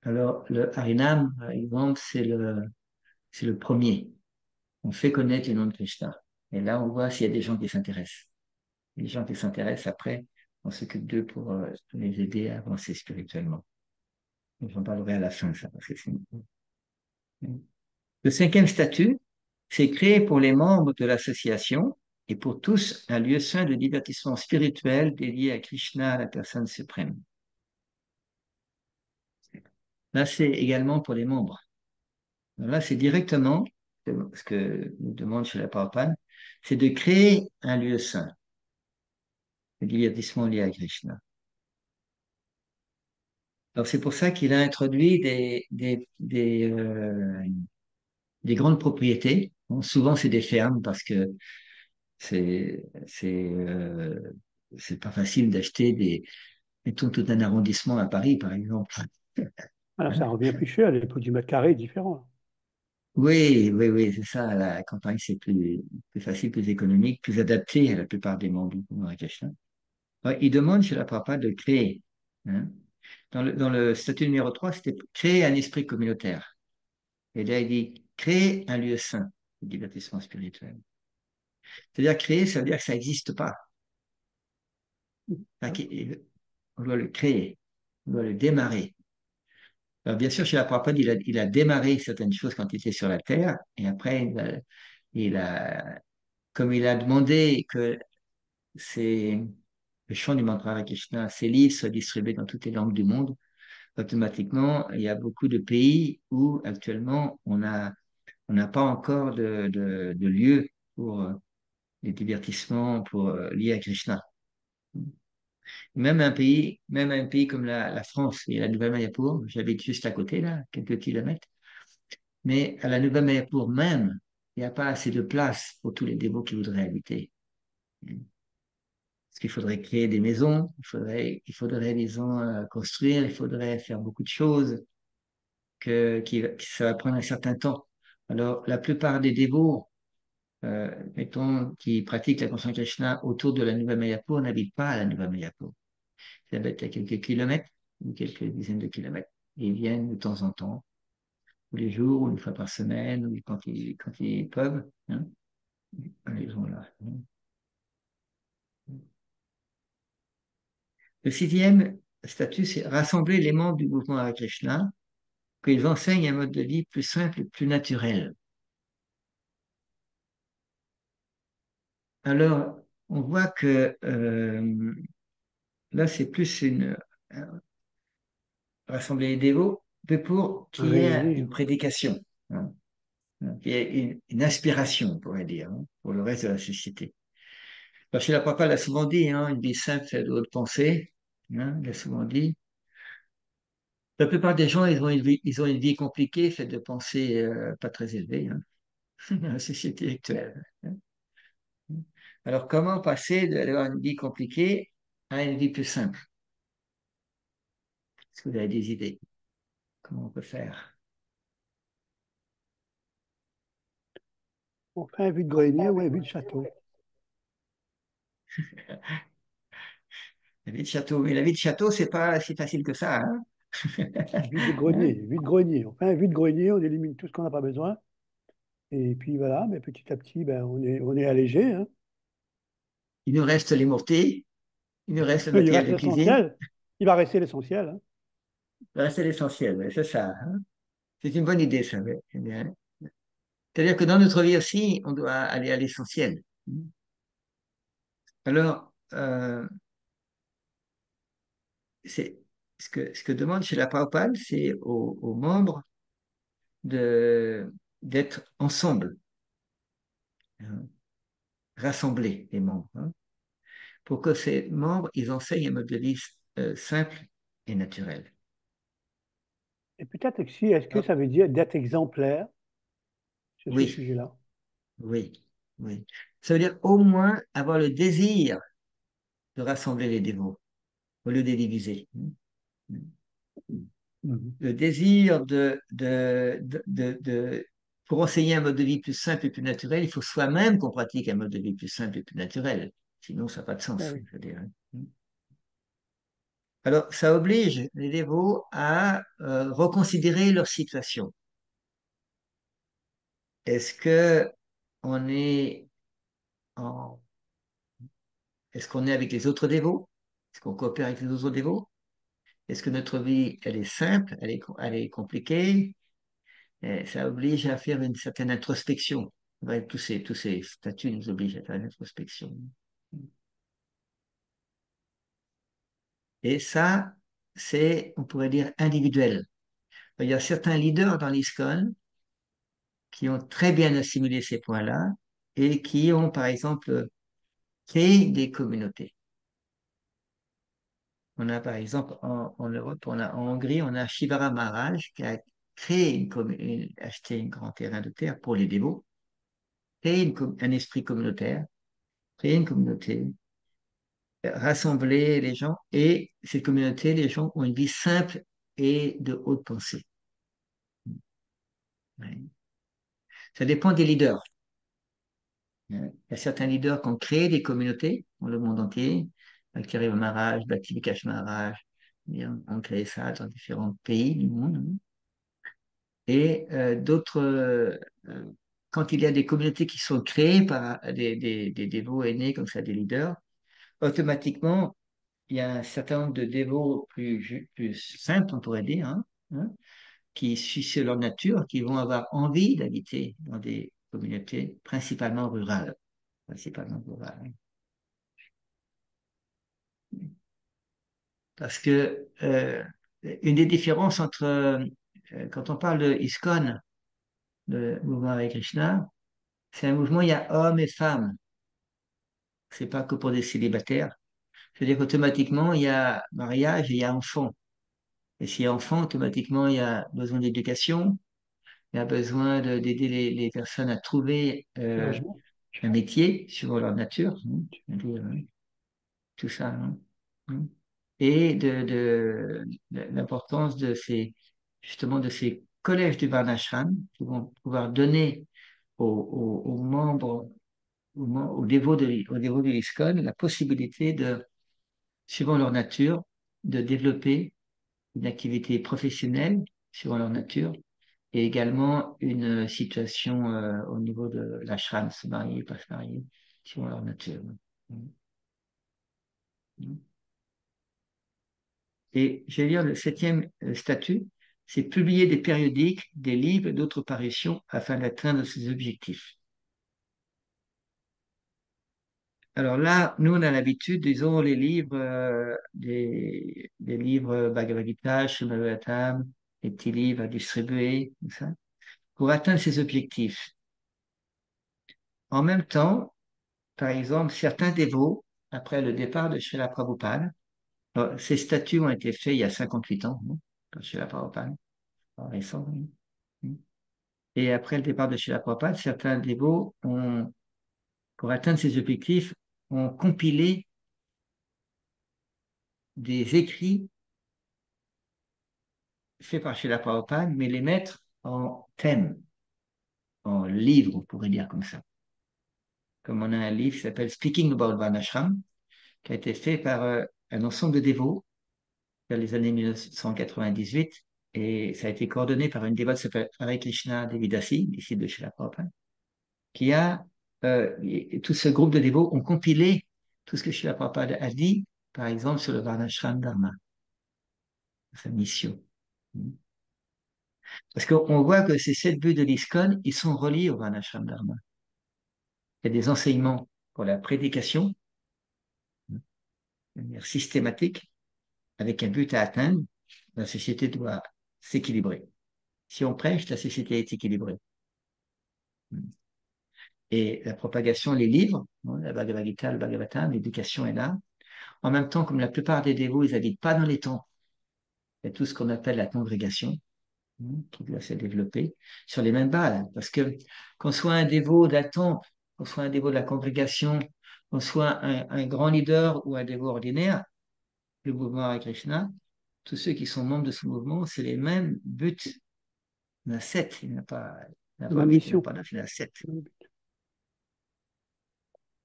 Speaker 1: Alors, le Harinam, par exemple, c'est le premier. On fait connaître le nom de Krishna. Et là, on voit s'il y a des gens qui s'intéressent. Les gens qui s'intéressent, après, on s'occupe d'eux pour les aider à avancer spirituellement. J'en parlerai à la fin, ça, parce que c'est... Le cinquième statut, c'est créer pour les membres de l'association et pour tous un lieu sain de divertissement spirituel dédié à Krishna, la personne suprême. Là, c'est également pour les membres. Là, c'est directement ce que nous demande chez la Prabhupada, c'est de créer un lieu sain de divertissement lié à Krishna. Alors, c'est pour ça qu'il a introduit des grandes propriétés. Bon, souvent, c'est des fermes parce que c'est c'est euh, c'est pas facile d'acheter mettons tout un arrondissement à Paris, par exemple.
Speaker 2: Alors,
Speaker 1: Hein.
Speaker 2: ça revient plus cher, les prix du mètre carré est différent.
Speaker 1: Oui, oui, oui, c'est ça. La campagne, c'est plus facile, plus économique, plus adapté à la plupart des membres du gouvernement américain. Alors, il demande chez la papa de créer, hein. Dans le statut numéro 3, c'était créer un esprit communautaire. Et là, il dit créer un lieu saint. le divertissement spirituel. C'est-à-dire créer, ça veut dire que ça n'existe pas. On doit le créer, on doit le démarrer. Alors, bien sûr, chez la Prabhupada, il a démarré certaines choses quand il était sur la Terre, et après, comme il a demandé que le chant du mantra Hare Krishna, ces livres soient distribués dans toutes les langues du monde, automatiquement, il y a beaucoup de pays où actuellement on n'a pas encore de lieu pour les divertissements liés à Krishna. Même un pays comme la France et la Nouvelle-Mayapur, j'habite juste à côté, là, quelques kilomètres, mais à la Nouvelle-Mayapur même, il n'y a pas assez de place pour tous les dévots qui voudraient habiter. Parce qu'il faudrait créer des maisons, il faudrait disons, construire, il faudrait faire beaucoup de choses, ça va prendre un certain temps. Alors, la plupart des dévots, mettons, qui pratiquent la conscience Krishna autour de la Nouvelle-Mayapur n'habitent pas à la Nouvelle-Mayapur. Ils habitent à quelques kilomètres ou quelques dizaines de kilomètres. Et ils viennent de temps en temps, tous les jours, ou une fois par semaine, ou quand ils peuvent. Hein, ils sont là. Le sixième statut, c'est rassembler les membres du mouvement Hare Krishna, qu'ils enseignent un mode de vie plus simple et plus naturel. Alors, on voit que là, c'est plus rassembler les dévots, mais pour qu'il y ait
Speaker 2: Réunir.
Speaker 1: une prédication, hein, qu'il y ait une inspiration, on pourrait dire, hein, pour le reste de la société. Parce que la papa l'a souvent dit, hein, une vie simple fait de haute pensée. Hein, il a souvent dit. La plupart des gens, ils ont une vie compliquée, faite de pensées pas très élevées, hein, dans la société actuelle. Hein. Alors, comment passer d'avoir une vie compliquée à une vie plus simple? Est-ce que vous avez des idées? Comment on peut faire?
Speaker 2: On fait un vide-grenier ou un vide-château.
Speaker 1: La vie de château. Mais la vie de château, c'est pas si facile que ça. Hein.
Speaker 2: Vide-grenier, vide-grenier. On fait un vide-grenier, on élimine tout ce qu'on n'a pas besoin. Et puis voilà, mais petit à petit, ben, on est allégé. Hein.
Speaker 1: Il nous reste les mortiers, il nous reste le
Speaker 2: Il
Speaker 1: matériel
Speaker 2: reste
Speaker 1: de cuisine.
Speaker 2: l'essentiel. Il va rester l'essentiel. Hein.
Speaker 1: Il reste l'essentiel, ouais, c'est ça. Hein. C'est une bonne idée, ça. Ouais. C'est bien. C'est-à-dire que dans notre vie aussi, on doit aller à l'essentiel. Alors, c'est ce que demande chez la Prabhupada, c'est aux membres d'être ensemble, hein, rassemblés, les membres, hein, pour que ces membres, ils enseignent un mode de vie simple et naturel.
Speaker 2: Et peut-être aussi, est-ce que
Speaker 1: Ah,
Speaker 2: ça veut dire d'être exemplaire sur ce
Speaker 1: oui,
Speaker 2: sujet-là?
Speaker 1: oui, oui. Ça veut dire au moins avoir le désir de rassembler les dévots au lieu de les diviser.
Speaker 2: Mhm.
Speaker 1: Le désir pour enseigner un mode de vie plus simple et plus naturel, il faut soi-même qu'on pratique un mode de vie plus simple et plus naturel. Sinon, ça n'a pas de
Speaker 2: Ben
Speaker 1: sens,
Speaker 2: oui.
Speaker 1: je veux dire. Hein. Alors, ça oblige les dévots à reconsidérer leur situation. Est-ce que on est en, est-ce qu'on est avec les autres dévots? Est-ce qu'on coopère avec les autres dévots? Est-ce que notre vie, elle est simple, elle est compliquée? Et ça oblige à faire une certaine introspection. Ouais, tous ces statuts nous obligent à faire une introspection. Et ça, on pourrait dire, individuel. Il y a certains leaders dans l'ISKCON qui ont très bien assimilé ces points-là et qui ont, par exemple, créé des communautés. On a, par exemple, en Europe, en Hongrie, on a Shivara Maharaj qui a créé acheté un grand terrain de terre pour les dévots, créé un esprit communautaire, créé une communauté, rassembler les gens et cette communauté, les gens ont une vie simple et de haute pensée. Ouais. Ça dépend des leaders. Il y a certains leaders qui ont créé des communautés dans le monde entier. Bhakti Maharaj, Bhakti Vikash Maharaj, ont créé ça dans différents pays du monde. Et d'autres quand il y a des communautés qui sont créées par des dévots aînés, comme ça, des leaders, automatiquement, il y a un certain nombre de dévots plus simples, on pourrait dire, hein, qui suivent leur nature, qui vont avoir envie d'habiter dans des communautés principalement rurales. Principalement rurales. Parce que une des différences entre, quand on parle de ISKCON, le mouvement avec Krishna, c'est un mouvement, il y a hommes et femmes. C'est pas que pour des célibataires. C'est-à-dire qu'automatiquement, il y a mariage et il y a enfant. Et s'il y a enfant, automatiquement, il y a besoin d'éducation, il y a besoin d'aider les personnes à trouver
Speaker 2: Logement.
Speaker 1: un métier sur leur nature, hein, c'est-à-dire, hein, tout ça. Hein. Et de l'importance de justement de ces collèges du Varnashram qui vont pouvoir donner aux membres, aux dévots de l'ISKCON la possibilité de, suivant leur nature, de développer une activité professionnelle suivant leur nature et également une situation au niveau de l'ashram, se marier, pas se marier, suivant leur nature. Et je vais lire le septième statut, c'est publier des périodiques, des livres et d'autres parutions afin d'atteindre ces objectifs. Alors là, nous, on a l'habitude, disons, les livres, des livres Bhagavad Gita, Srimad Bhagavatam, les petits livres à distribuer, tout ça, pour atteindre ces objectifs. En même temps, par exemple, certains dévots, après le départ de Srila Prabhupada, ces statuts ont été faits il y a 58 ans, par Srila Prabhupada, récent. Et après le départ de Srila Prabhupada, certains dévots ont, pour atteindre ces objectifs, ont compilé des écrits faits par Srila Prabhupada, mais les mettre en thème, en livre, on pourrait dire comme ça. Comme on a un livre qui s'appelle Speaking About Varnashram, qui a été fait par un ensemble de dévots vers les années 1998, et ça a été coordonné par une dévote qui s'appelle Hare Krishna Devidasi, disciple de Srila Prabhupada, qui a, tout ce groupe de dévots ont compilé tout ce que Srila Prabhupada a dit, par exemple, sur le Varnashram Dharma, sa mission. Parce qu'on voit que ces 7 buts de l'ISKCON, ils sont reliés au Varnashram Dharma. Il y a des enseignements pour la prédication, de manière systématique, avec un but à atteindre. La société doit s'équilibrer. Si on prêche, la société est équilibrée. Et la propagation, les livres, la Bhagavad Gita, le Bhagavatam, l'éducation est là. En même temps, comme la plupart des dévots, ils n'habitent pas dans les temples. Il y a tout ce qu'on appelle la congrégation, qui doit se développer sur les mêmes bases. Parce que qu'on soit un dévot d'un temple, qu'on soit un dévot de la congrégation, qu'on soit un grand leader ou un dévot ordinaire, le mouvement Hare Krishna, tous ceux qui sont membres de ce mouvement, c'est les mêmes buts. Il y en a 7, il n'y en a pas,
Speaker 2: Ma
Speaker 1: 8, il n'y en a
Speaker 2: mission.
Speaker 1: pas 9, il y en a 7.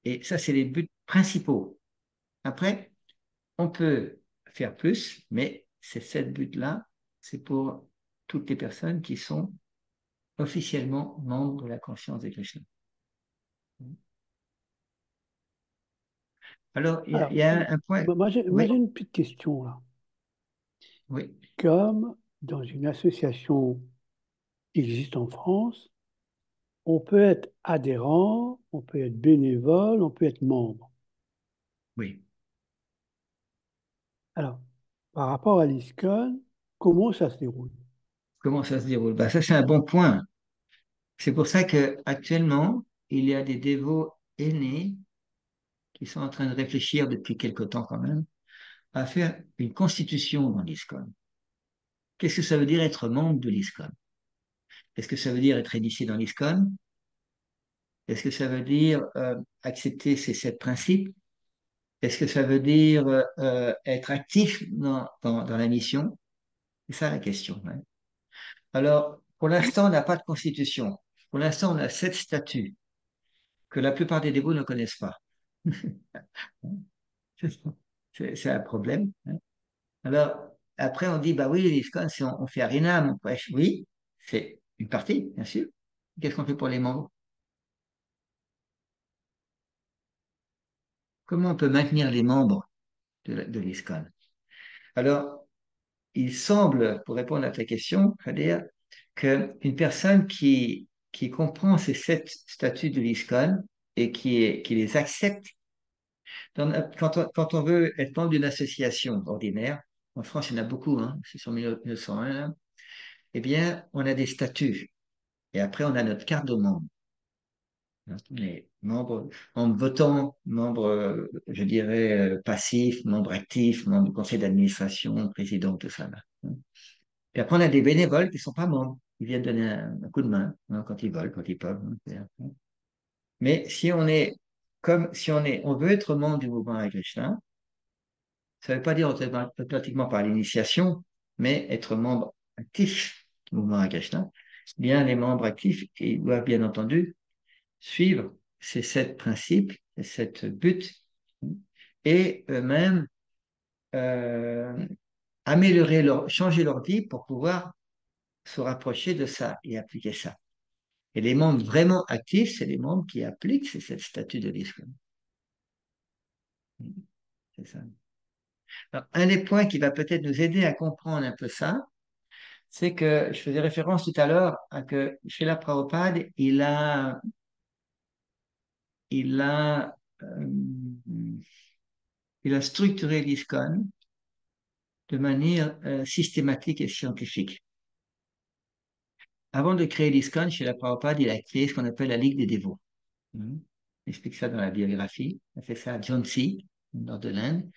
Speaker 1: Et ça, c'est les buts principaux. Après, on peut faire plus, mais ces 7 buts-là, c'est pour toutes les personnes qui sont officiellement membres de la conscience de Krishna. Alors,
Speaker 2: Alors,
Speaker 1: il y a un point.
Speaker 2: moi, j'ai
Speaker 1: Oui,
Speaker 2: une petite question là.
Speaker 1: oui,
Speaker 2: Comme dans une association qui existe en France, on peut être adhérent, on peut être bénévole, on peut être membre.
Speaker 1: oui.
Speaker 2: Alors, par rapport à l'ISKCON, comment ça se déroule?
Speaker 1: Comment ça se déroule? Bah, ça, c'est un bon point. C'est pour ça que actuellement, il y a des dévots aînés qui sont en train de réfléchir depuis quelque temps quand même à faire une constitution dans l'ISKCON. Qu'est-ce que ça veut dire être membre de l'ISKCON? Est-ce que ça veut dire être initié dans l'ISKCON? Est-ce que ça veut dire accepter ces 7 principes? Est-ce que ça veut dire être actif dans la mission? C'est ça la question. Hein. Alors, pour l'instant, on n'a pas de constitution. Pour l'instant, on a 7 statuts que la plupart des dévots ne connaissent pas. C'est un problème. Hein. Alors, après, on dit, bah oui, l'ISKCON, on fait Harinam, on prêche. Oui, c'est une partie, bien sûr. Qu'est-ce qu'on fait pour les membres? comment on peut maintenir les membres de l'ISKCON? Alors, il semble, pour répondre à ta question, c'est-à-dire qu'une personne qui comprend ces 7 statuts de l'ISKCON et qui les accepte, quand on veut être membre d'une association ordinaire, en France, il y en a beaucoup, hein, c'est sur 1901, là, eh bien, on a des statuts. Et après, on a notre carte de membre. Les membres votants, membres, je dirais, passifs, membres actifs, membres du conseil d'administration, président, tout ça. Là. Et après, on a des bénévoles qui ne sont pas membres. Ils viennent donner un coup de main hein, quand ils veulent, quand ils peuvent. Hein. Mais si on est comme si on veut être membre du mouvement Hare Krishna, ça ne veut pas dire automatiquement par l'initiation, mais être membre actif du mouvement Hare Krishna. Bien, les membres actifs, ils doivent bien entendu suivre ces 7 principes, ces 7 buts, et eux-mêmes euh, changer leur vie pour pouvoir se rapprocher de ça et appliquer ça. Et les membres vraiment actifs, c'est les membres qui appliquent ces 7 statuts de l'islam. C'est ça. Alors, un des points qui va peut-être nous aider à comprendre un peu ça, c'est que je faisais référence tout à l'heure à que Srila Prabhupada, il a, euh, il a structuré l'ISKCON de manière systématique et scientifique. Avant de créer l'ISKCON, Srila Prabhupada, il a créé ce qu'on appelle la Ligue des dévots. Il explique ça dans la biographie. Il a fait ça à Jhansi, au nord de l'Inde,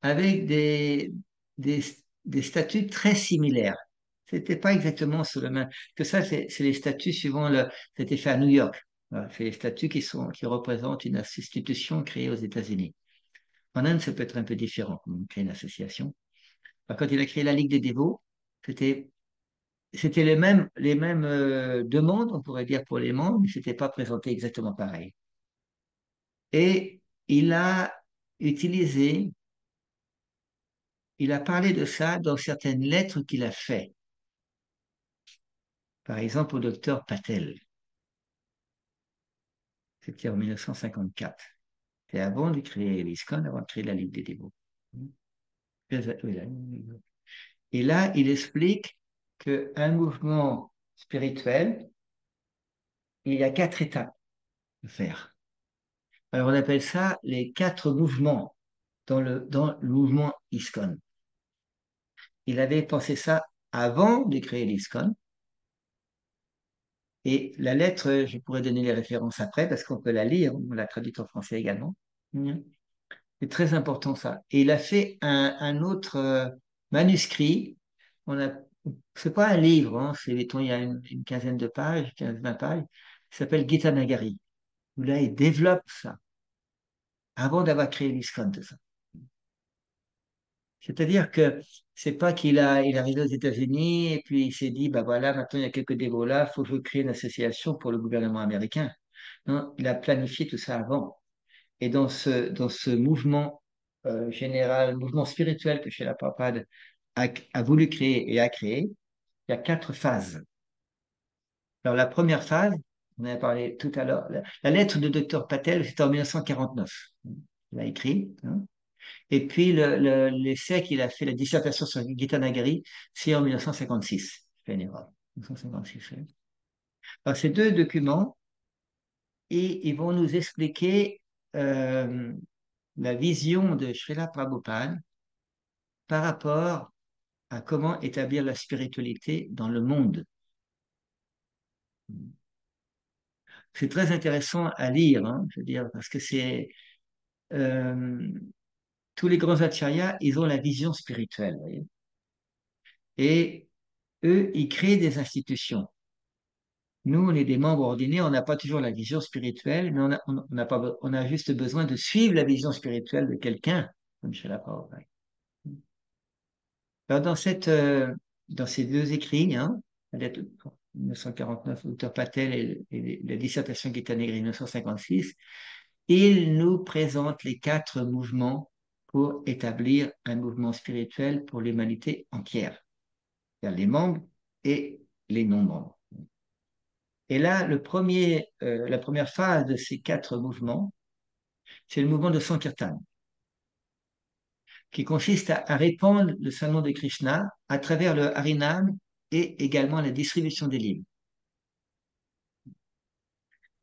Speaker 1: avec des, des statuts très similaires. C'était pas exactement sous le même. Que ça, c'est les statuts suivant c'était fait à New York. Voilà, c'est les statuts qui représentent une institution créée aux États-Unis. En Inde, ça peut être un peu différent, quand on crée une association. Alors, quand il a créé la Ligue des dévots, c'était c'était les mêmes demandes, on pourrait dire, pour les membres, mais c'était pas présenté exactement pareil. Et il a utilisé, il a parlé de ça dans certaines lettres qu'il a fait. Par exemple, au docteur Patel. C'était en 1954. C'est avant de créer l'ISKCON, avant de créer la Ligue des dévots. Et là, il explique qu'un mouvement spirituel, il y a 4 étapes à faire. Alors, on appelle ça les 4 mouvements dans le mouvement ISKCON. Il avait pensé ça avant de créer l'ISKCON. Et la lettre, je pourrais donner les références après parce qu'on peut la lire, on l'a traduite en français également. C'est très important ça. Et il a fait un autre manuscrit. C'est pas un livre, hein, mettons, il y a une quinzaine de pages, 15-20 pages. Il s'appelle Gita Nagari. Où là, il développe ça avant d'avoir créé l'ISKCON, tout ça. C'est-à-dire que c'est pas il est arrivé aux États-Unis et puis il s'est dit, bah voilà, maintenant il y a quelques dévots là, il faut que je crée une association pour le gouvernement américain. Non, il a planifié tout ça avant. Et dans ce mouvement général, mouvement spirituel que Srila Prabhupada a voulu créer et a créé, il y a 4 phases. Alors la première phase, on en a parlé tout à l'heure, la lettre de Dr Patel, c'était en 1949. Il a écrit. Hein. Et puis, l'essai qu'il a fait, la dissertation sur Gita Nagari, c'est en 1956. Je fais une erreur. 1956, oui. Alors, ces 2 documents, et ils vont nous expliquer euh, la vision de Srila Prabhupada par rapport à comment établir la spiritualité dans le monde. C'est très intéressant à lire, hein, je veux dire, parce que euh, tous les grands acharyas, ils ont la vision spirituelle, vous voyez. Et eux, ils créent des institutions. Nous, on est des membres ordinaires, on n'a pas toujours la vision spirituelle, mais on a juste besoin de suivre la vision spirituelle de quelqu'un, comme chez la parole. Alors, dans ces 2 écrits, hein, la lettre 1949, l'auteur Patel et la dissertation Gita Nagari 1956, il nous présente les 4 mouvements pour établir un mouvement spirituel pour l'humanité entière. C'est-à-dire les membres et les non-membres. Et là, la première phase de ces 4 mouvements, c'est le mouvement de Sankirtan, qui consiste à répandre le saint nom de Krishna à travers le Harinam et également la distribution des livres.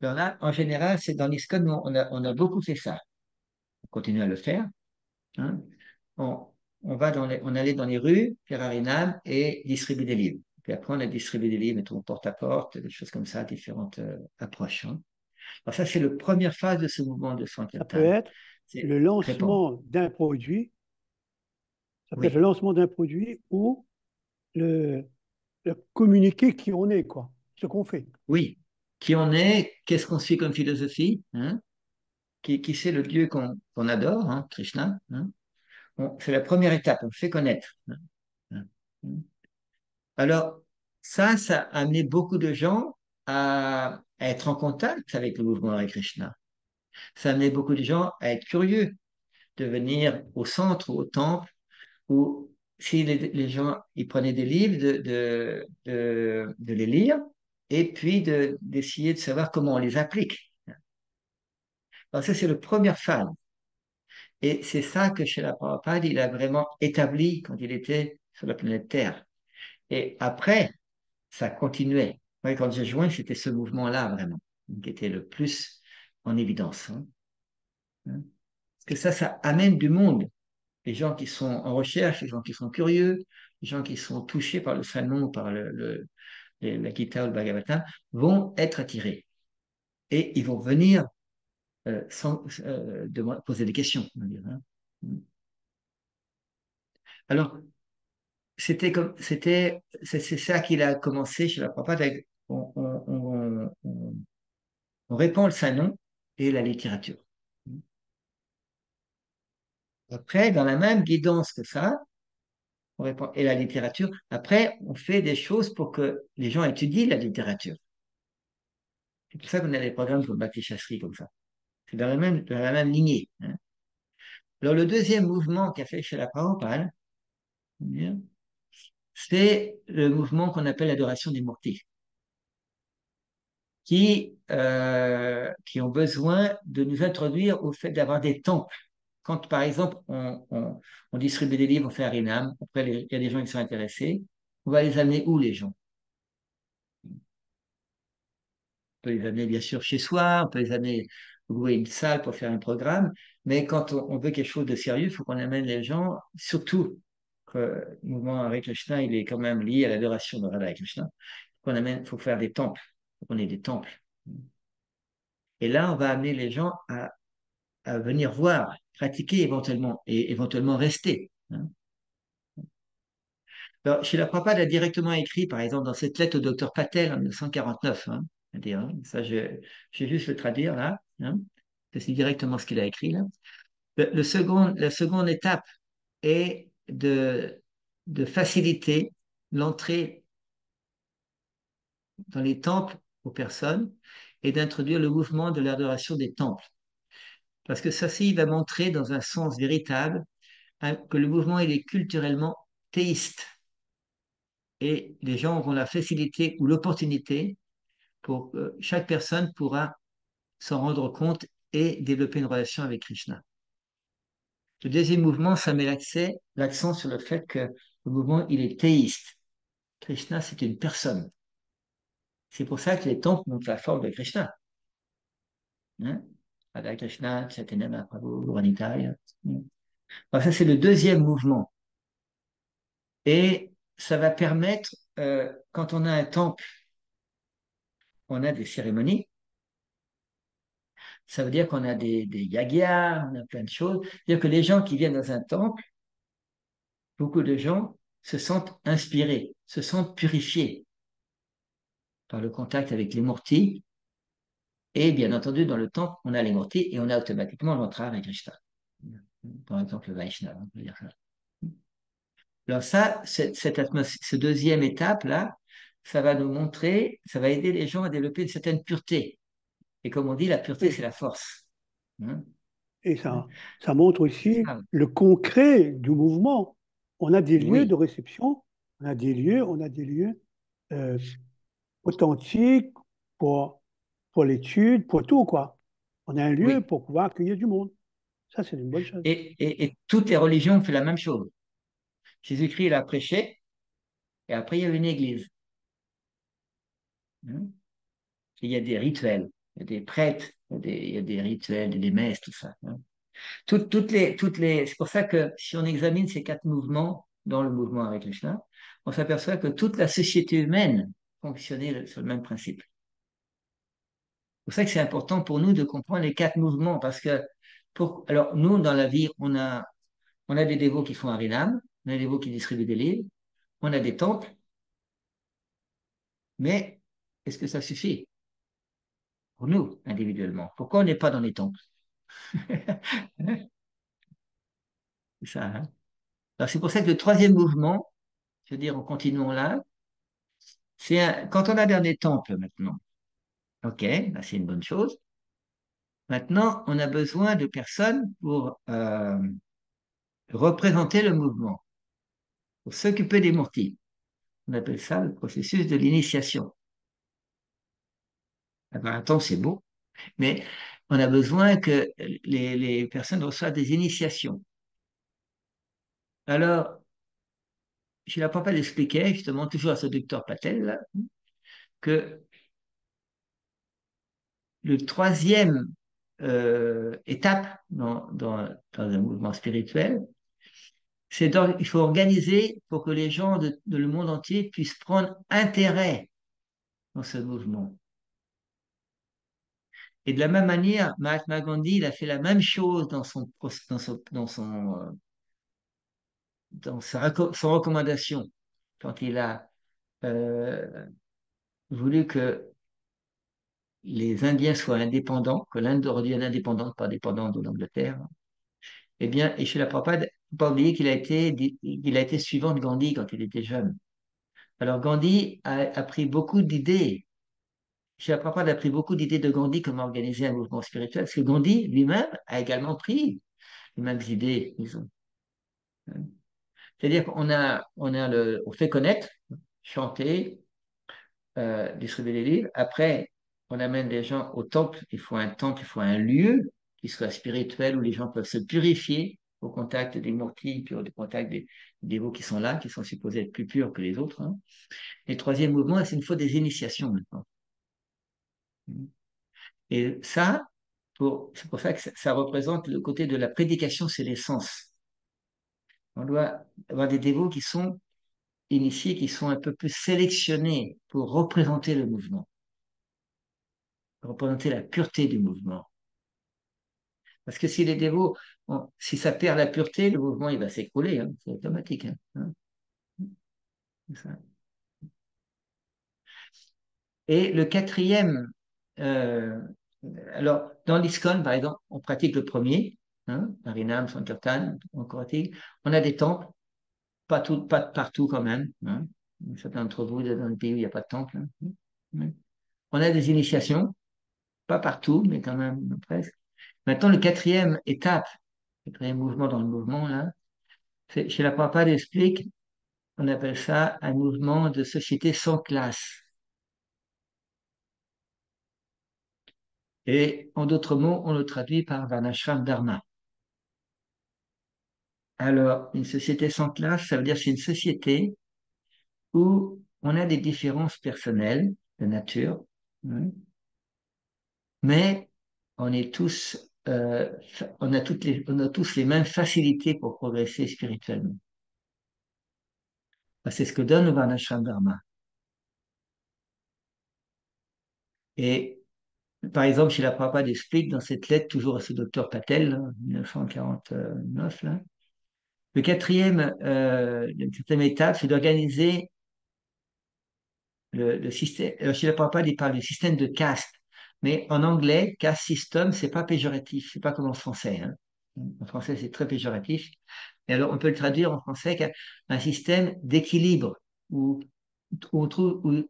Speaker 1: Alors là, en général, c'est dans l'ISKCON, on a beaucoup fait ça. On continue à le faire. Hein. On, on allait dans les rues, faire Harinam et distribuer des livres. Puis après, on a distribué des livres, mettons porte à porte, des choses comme ça, différentes approches. Hein. Alors ça, c'est la première phase de ce mouvement de
Speaker 2: Ça peut
Speaker 1: Sankirtan.
Speaker 2: être
Speaker 1: C'est
Speaker 2: le
Speaker 1: répandre.
Speaker 2: lancement d'un produit, ça peut être le
Speaker 1: Oui,
Speaker 2: lancement d'un produit ou le, le communiquer qui on est, quoi, ce qu'on fait.
Speaker 1: oui. Qui on est, qu'est-ce qu'on suit comme philosophie, hein? Qui c'est le Dieu qu'on adore, hein, Krishna. Hein? C'est la première étape, on fait connaître. Hein, hein, hein. Alors, ça a amené beaucoup de gens à être en contact avec le mouvement Hare Krishna. Ça a amené beaucoup de gens à être curieux, de venir au centre ou au temple, où si les gens ils prenaient des livres, de les lire, et puis d'essayer de savoir comment on les applique. Alors ça, c'est la première phase. Et c'est ça que chez la Prabhupada, il a vraiment établi quand il était sur la planète Terre. Et après, ça continuait. Ouais, quand j'ai joint, c'était ce mouvement-là vraiment qui était le plus en évidence. Hein. Hein. Parce que ça amène du monde. Les gens qui sont en recherche, les gens qui sont curieux, les gens qui sont touchés par le Sanon, par la Gita ou le Bhagavatam, vont être attirés. Et ils vont venir sans poser des questions. On va dire, hein. Alors, c'est ça qu'il a commencé chez la Prabhupada. On répand le Sanon et la littérature. Après, dans la même guidance que ça, et la littérature, après, on fait des choses pour que les gens étudient la littérature. C'est pour ça qu'on a des programmes comme Bhakti Shastri, comme ça. C'est dans la même lignée. Hein. Alors, le deuxième mouvement qu'a fait chez la Prabhupada, c'est le mouvement qu'on appelle l'adoration des murtis, qui ont besoin de nous introduire au fait d'avoir des temples. Quand, par exemple, on distribue des livres, on fait Harinam, après, il y a des gens qui sont intéressés, on va les amener où, les gens? On peut les amener, bien sûr, chez soi, on peut les amener louer une salle pour faire un programme, mais quand on veut quelque chose de sérieux, il faut qu'on amène les gens, surtout que le mouvement Hare Krishna, il est quand même lié à l'adoration de Radha Krishna. Il faut faire des temples, il faut qu'on ait des temples. Et là, on va amener les gens à venir voir, pratiquer éventuellement, et éventuellement rester. Hein. Alors, Srila Prabhupada a directement écrit, par exemple, dans cette lettre au docteur Patel en 1949, hein, c'est-à-dire, hein, ça, je vais juste le traduire là, hein, c'est directement ce qu'il a écrit là. La seconde étape est de faciliter l'entrée dans les temples aux personnes et d'introduire le mouvement de l'adoration des temples. Parce que ça, il va montrer dans un sens véritable hein, que le mouvement il est culturellement théiste. Et les gens auront la facilité ou l'opportunité pour que chaque personne pourra s'en rendre compte et développer une relation avec Krishna. Le deuxième mouvement, ça met l'accent sur le fait que le mouvement, il est théiste. Krishna, c'est une personne. C'est pour ça que les temples montrent la forme de Krishna. Hein? Radha Krishna, Chaitanya Mahaprabhu, Ranitaya. Alors ça, c'est le deuxième mouvement. Et ça va permettre, quand on a un temple, on a des cérémonies. Ça veut dire qu'on a des yagyas, on a plein de choses. C'est-à-dire que les gens qui viennent dans un temple, beaucoup de gens se sentent inspirés, se sentent purifiés par le contact avec les murtis. Et bien entendu, dans le temple, on a les murtis et on a automatiquement l'entrée avec Krishna. Par exemple, le Vaishnava, on peut dire ça. Alors ça, ce deuxième étape-là, ça va nous montrer, ça va aider les gens à développer une certaine pureté. Et comme on dit, la pureté, c'est
Speaker 2: Oui.
Speaker 1: la force. Hein.
Speaker 2: Et ça montre
Speaker 1: C'est
Speaker 2: aussi
Speaker 1: ça.
Speaker 2: le concret du mouvement. On a des lieux de
Speaker 1: Oui,
Speaker 2: réception, on a des lieux euh, authentiques pour, pour l'étude, pour tout, quoi. On a un lieu
Speaker 1: Oui.
Speaker 2: pour pouvoir accueillir du monde. Ça, c'est une bonne chose.
Speaker 1: Et toutes les religions ont fait la même chose. Jésus-Christ, il a prêché, et après, il y avait une église. Hein. Il y a des rituels, il y a des prêtres, il y a des rituels, des messes, tout ça. Hein. C'est pour ça que si on examine ces quatre mouvements dans le mouvement Hare Krishna, on s'aperçoit que toute la société humaine fonctionnait sur le même principe. C'est pour ça que c'est important pour nous de comprendre les quatre mouvements, parce que alors nous, dans la vie, on a des dévots qui font Harinam, on a des dévots qui distribuent des livres, on a des temples, mais est-ce que ça suffit pour nous, individuellement? Pourquoi on n'est pas dans les temples? C'est ça, hein? Alors c'est pour ça que le troisième mouvement, je veux dire, en continuant là, quand on a dans des temples maintenant, ok, là, c'est une bonne chose. Maintenant, on a besoin de personnes pour représenter le mouvement, pour s'occuper des murtis. On appelle ça le processus de l'initiation. Alors, un temple, c'est beau, mais on a besoin que les personnes reçoivent des initiations. Alors, je n'ai pas d'expliquer, justement, toujours à ce docteur Patel, là, que le troisième étape dans un mouvement spirituel, il faut organiser pour que les gens de le monde entier puissent prendre intérêt dans ce mouvement. Et de la même manière, Mahatma Gandhi, il a fait la même chose son recommandation, quand il a euh, voulu que les Indiens soient indépendants, que l'Inde redevienne indépendante, pas dépendante de l'Angleterre. Eh bien, et Srila Prabhupada, faut pas oublier qu'il a été suivant de Gandhi quand il était jeune. Alors Gandhi a pris beaucoup d'idées. Srila Prabhupada a pris beaucoup d'idées de Gandhi comment organiser un mouvement spirituel, parce que Gandhi lui-même a également pris les mêmes idées, disons. C'est-à-dire on fait connaître, chanter, distribuer des livres. Après, on amène les gens au temple. Il faut un temple, il faut un lieu qui soit spirituel où les gens peuvent se purifier au contact des murtis, puis au contact des dévots qui sont là, qui sont supposés être plus purs que les autres. Hein. Et le troisième mouvement, c'est une fois des initiations maintenant. Et ça, c'est pour ça que ça représente le côté de la prédication, c'est l'essence. On doit avoir des dévots qui sont initiés, qui sont un peu plus sélectionnés pour représenter le mouvement, représenter la pureté du mouvement. Parce que si les dévots, si ça perd la pureté, le mouvement il va s'écrouler, hein, c'est automatique. Hein. C'est ça. Et le quatrième, euh, alors dans l'ISKCON par exemple, on pratique le premier, hein, Harinam, Sankirtan, on pratique. On a des temples, pas partout quand même. Hein. Certains d'entre vous, dans des pays où il n'y a pas de temple. Hein. On a des initiations, pas partout, mais quand même presque. Maintenant, le quatrième étape, le quatrième mouvement dans le mouvement, là, chez la Prabhupada explique, on appelle ça un mouvement de société sans classe. Et en d'autres mots, on le traduit par Varnashram Dharma. Alors, une société sans classe, ça veut dire que c'est une société où on a des différences personnelles de nature, hein, mais on est tous, on a tous les mêmes facilités pour progresser spirituellement. C'est ce que donne le Varnashram Dharma. Et par exemple, chez la Prabhupada explique dans cette lettre, toujours à ce docteur Patel, là, 1949, là, la quatrième étape, c'est d'organiser le système. Alors, chez la Prabhupada, il parle du système de caste, mais en anglais, caste system, c'est pas péjoratif, c'est pas comme en français. Hein. En français, c'est très péjoratif. Et alors, on peut le traduire en français qu'un système d'équilibre où où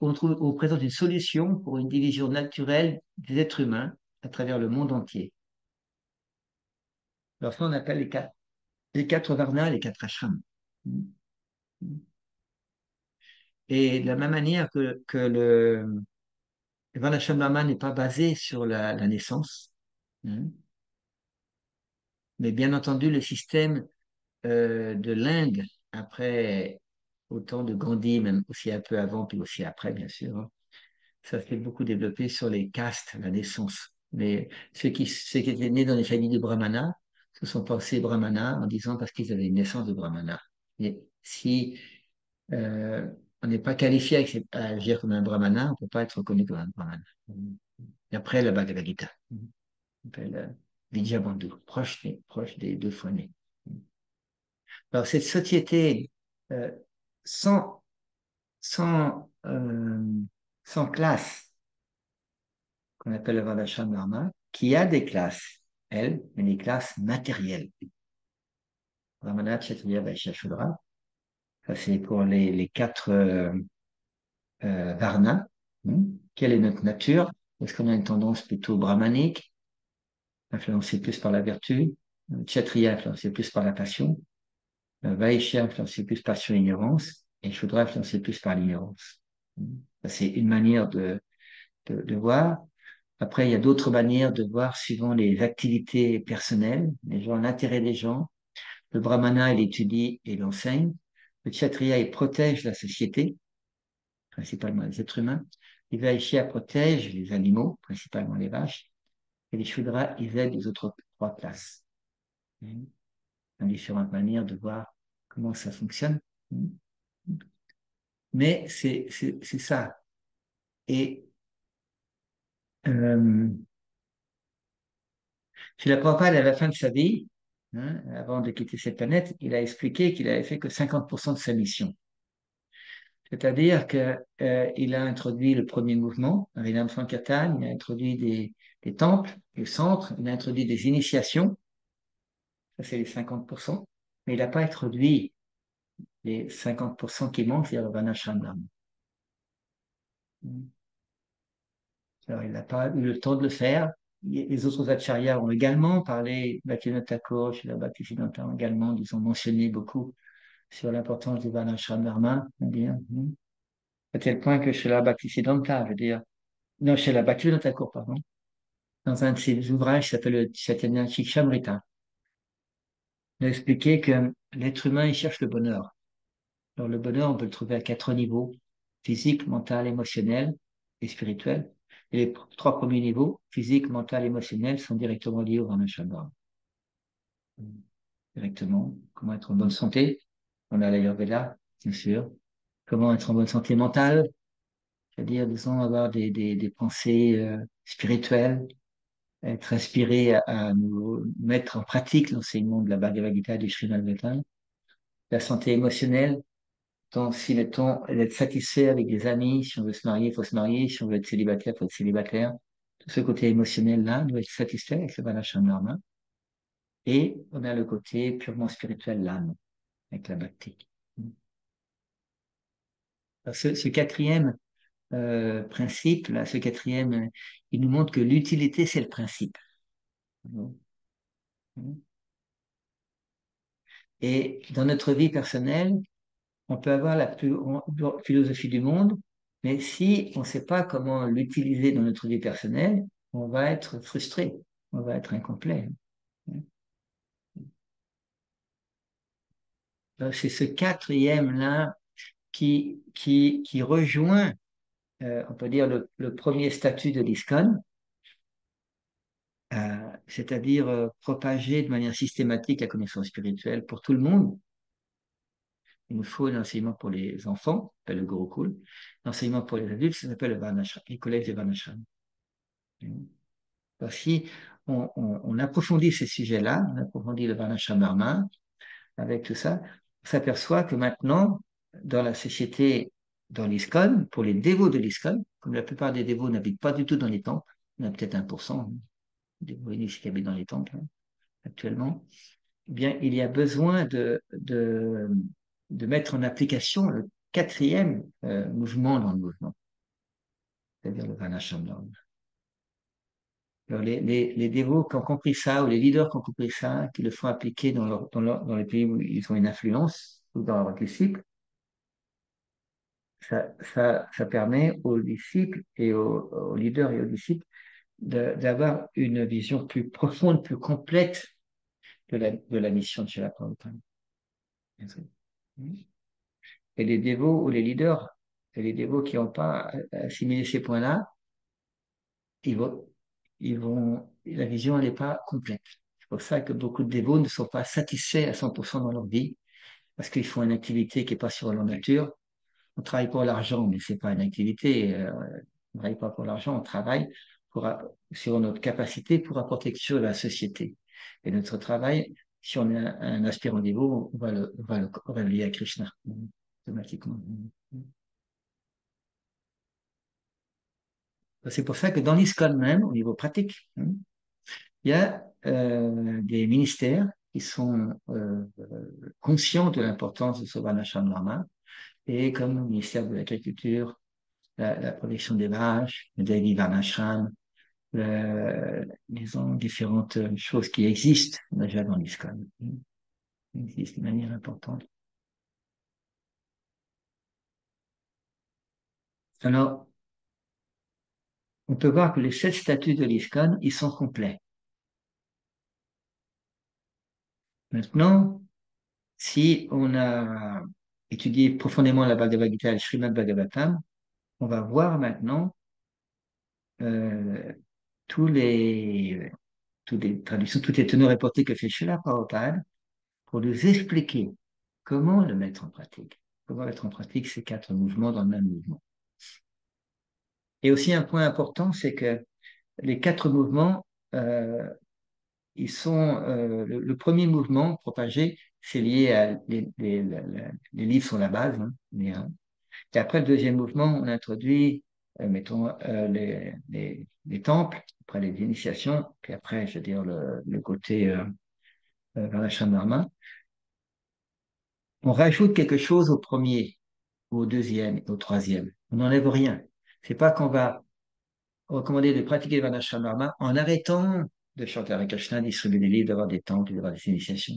Speaker 1: on présente une solution pour une division naturelle des êtres humains à travers le monde entier. Alors ça, on appelle les quatre varnas, les quatre ashrams. Et de la même manière que le varnashram dharma n'est pas basé sur la naissance, Hein. Mais bien entendu, le système de l'Inde, après autant de Gandhi, même aussi un peu avant, puis aussi après, bien sûr, hein, ça s'est beaucoup développé sur les castes, la naissance. Mais ceux qui étaient nés dans les familles de brahmanas se sont pensés brahmanas en disant parce qu'ils avaient une naissance de brahmana. Et si euh, on n'est pas qualifié à agir comme un brahmana, on ne peut pas être reconnu comme un brahmana. Et après, la Bhagavad Gita, on appelle Vidyabandhu, proche des deux fois nés. Alors, cette société euh, sans, sans, sans classe, qu'on appelle le Varnashram Dharma, qui a des classes, elle, mais des classes matérielles. Brahmana, Kshatriya, Vaishya, Shudra. Ça, c'est pour les quatre Varnas. Quelle est notre nature? Est-ce qu'on a une tendance plutôt brahmanique, influencée plus par la vertu? Kshatriya, influencée plus par la passion. Vaishya, influencée plus par l'ignorance. Et Shudra, influencée plus par l'ignorance. Ça, c'est une manière de voir. Après, il y a d'autres manières de voir suivant les activités personnelles, les gens, l'intérêt des gens. Le brahmana, il étudie et il enseigne. Le kshatriya, il protège la société, principalement les êtres humains. Les vaishyas protègent les animaux, principalement les vaches. Et les shudras, ils aident les autres trois classes. Il y a différentes manières de voir comment ça fonctionne. Mais c'est ça. Et euh, Srila Prabhupada, à la fin de sa vie, hein, avant de quitter cette planète, il a expliqué qu'il avait fait que 50% de sa mission. C'est-à-dire qu'il a introduit le premier mouvement, Harinam Sankirtan, il a introduit des temples, des centres, il a introduit des initiations, ça c'est les 50%, mais il n'a pas introduit les 50% qui manquent, c'est-à-dire le Varnashram. Alors, il n'a pas eu le temps de le faire. Les autres acharyas ont également parlé, Bhaktivinoda Thakur, Srila Bhaktisiddhanta ont également, ils ont mentionné beaucoup sur l'importance du Varnashram Dharma, à tel point que Srila Bhaktisiddhanta, je veux dire, non, Srila Bhaktivinoda Thakur, pardon, dans un de ses ouvrages qui s'appelle le Chaitanya Shikshamrita, il a expliqué que l'être humain, il cherche le bonheur. Alors, le bonheur, on peut le trouver à quatre niveaux, physique, mental, émotionnel et spirituel. Et les trois premiers niveaux, physique, mental, émotionnel, sont directement liés au Varnashram. Directement. Comment être en bonne santé? On a l'Ayurveda, bien sûr. Comment être en bonne santé mentale? C'est-à-dire, disons, avoir des pensées spirituelles, être inspiré à nous mettre en pratique l'enseignement de la Bhagavad Gita du Srimad Bhagavatam. La santé émotionnelle, donc si mettons d'être satisfait avec des amis, si on veut se marier, il faut se marier, si on veut être célibataire, il faut être célibataire. Tout ce côté émotionnel-là doit être satisfait avec le Varnashram Dharma. Et on a le côté purement spirituel, l'âme, avec la bhakti. Ce quatrième principe, là, ce quatrième, il nous montre que l'utilité, c'est le principe. Et dans notre vie personnelle, on peut avoir la plus grande philosophie du monde, mais si on ne sait pas comment l'utiliser dans notre vie personnelle, on va être frustré, on va être incomplet. C'est ce quatrième-là qui rejoint, on peut dire, le premier statut de l'ISKCON, c'est-à-dire propager de manière systématique la connaissance spirituelle pour tout le monde. Il nous faut un enseignement pour les enfants, ça s'appelle le Gurukul. L'enseignement pour les adultes, ça s'appelle le Varnashram, les collèges de Varnashram. Si on approfondit ces sujets-là, on approfondit le Varnashram Dharma, avec tout ça, on s'aperçoit que maintenant, dans la société, dans l'ISKCON, pour les dévots de l'ISKCON, comme la plupart des dévots n'habitent pas du tout dans les temples, on a peut-être 1% des dévots qui habitent dans les temples actuellement, eh bien, il y a besoin de mettre en application le quatrième mouvement dans le mouvement, c'est-à-dire le Varnashram Dharma. Alors, les dévots qui ont compris ça, ou les leaders qui ont compris ça, qui le font appliquer dans les pays où ils ont une influence, ou dans leurs disciples, ça permet aux disciples et aux leaders et aux disciples d'avoir une vision plus profonde, plus complète de la mission de Srila Prabhupada. Et les dévots ou les leaders, et les dévots qui n'ont pas assimilé ces points-là, ils vont, la vision n'est pas complète. C'est pour ça que beaucoup de dévots ne sont pas satisfaits à 100% dans leur vie, parce qu'ils font une activité qui n'est pas sur leur nature. On travaille pour l'argent, mais c'est pas une activité. On travaille pas pour l'argent, on travaille sur notre capacité pour apporter quelque chose à la société. Et notre travail, si on est un aspirant niveau, on va le lier à Krishna, automatiquement. C'est pour ça que dans l'ISKCON même, au niveau pratique, il y a des ministères qui sont conscients de l'importance de ce Varnashram Dharma, et comme le ministère de l'Agriculture, la protection des vaches, le Devi Varnashram, disons, différentes choses qui existent déjà dans l'ISKCON. Qui existent de manière importante. Alors, on peut voir que les 7 statuts de l'ISKCON, ils sont complets. Maintenant, si on a étudié profondément la Bhagavad Gita et le Srimad Bhagavatam, on va voir maintenant euh, tous les traductions, toutes les teneurs reportées que fait Srila Prabhupada pour nous expliquer comment le mettre en pratique. Comment mettre en pratique ces 4 mouvements dans le même mouvement. Et aussi un point important, c'est que les 4 mouvements, ils sont le premier mouvement propagé, c'est lié à les livres sont la base, hein, et après le deuxième mouvement, on introduit, mettons, les temples, après les initiations, puis après, je veux dire, le côté vers la Dharma. On rajoute quelque chose au premier, au deuxième, au troisième. On n'enlève rien. C'est pas qu'on va recommander de pratiquer le Varnashram Dharma en arrêtant de chanter avec Krishna, distribuer des livres, d'avoir des temples, d'avoir des initiations.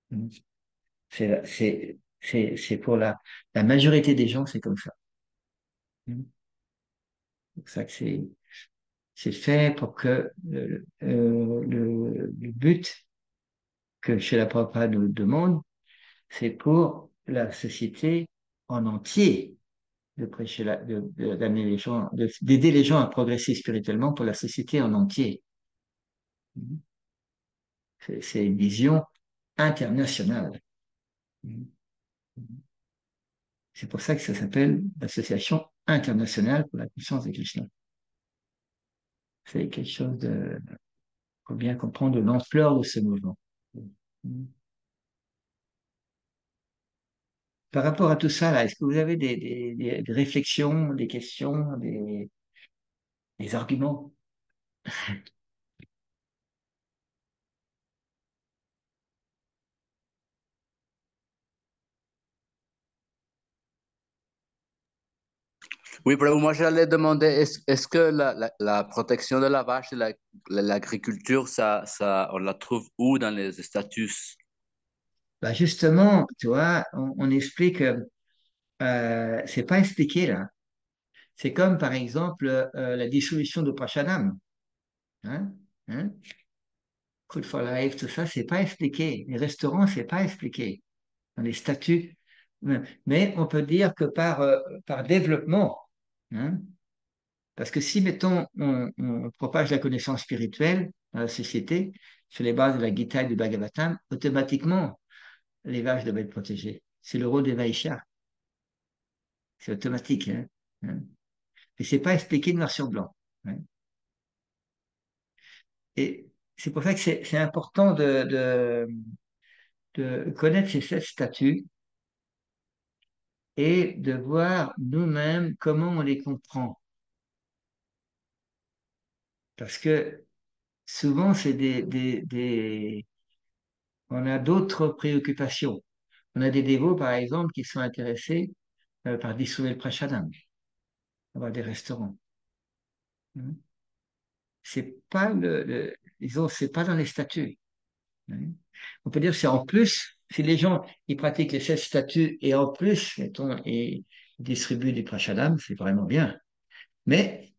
Speaker 1: Non. C'est pour la majorité des gens, c'est comme ça. C'est pour ça que c'est fait pour que le but que chez la Prabhupada nous demande, c'est pour la société en entier de prêcher d'amener les gens, d'aider les gens à progresser spirituellement pour la société en entier. C'est une vision internationale. C'est pour ça que ça s'appelle l'Association internationale pour la conscience de Krishna. C'est quelque chose de, faut bien comprendre l'ampleur de ce mouvement. Par rapport à tout ça, là, est-ce que vous avez des réflexions, des questions, des arguments?
Speaker 3: Oui, Prabhu, moi j'allais demander, est-ce que la protection de la vache et l'agriculture, on la trouve où dans les statuts?
Speaker 1: Bah justement, tu vois, on explique, c'est pas expliqué là. C'est comme par exemple la dissolution de Prashadam. Hein? Hein? Food for Life, tout ça, c'est pas expliqué. Les restaurants, c'est pas expliqué dans les statuts. Mais on peut dire que par développement, hein, parce que si, mettons, on propage la connaissance spirituelle dans la société sur les bases de la Gita et du Bhagavatam, automatiquement, les vaches doivent être protégées. C'est le rôle des Vaishyas. C'est automatique. Hein. Et c'est pas expliqué noir sur blanc. Hein. Et c'est pour ça que c'est important de connaître ces 7 statuts et de voir nous-mêmes comment on les comprend. Parce que souvent, c'est on a d'autres préoccupations. On a des dévots, par exemple, qui sont intéressés par dissoudre le prashadam, avoir des restaurants. C'est pas disons, c'est pas dans les statuts. On peut dire que c'est en plus, si les gens ils pratiquent les 7 statuts et en plus, mettons, ils distribuent du prashadam, c'est vraiment bien. Mais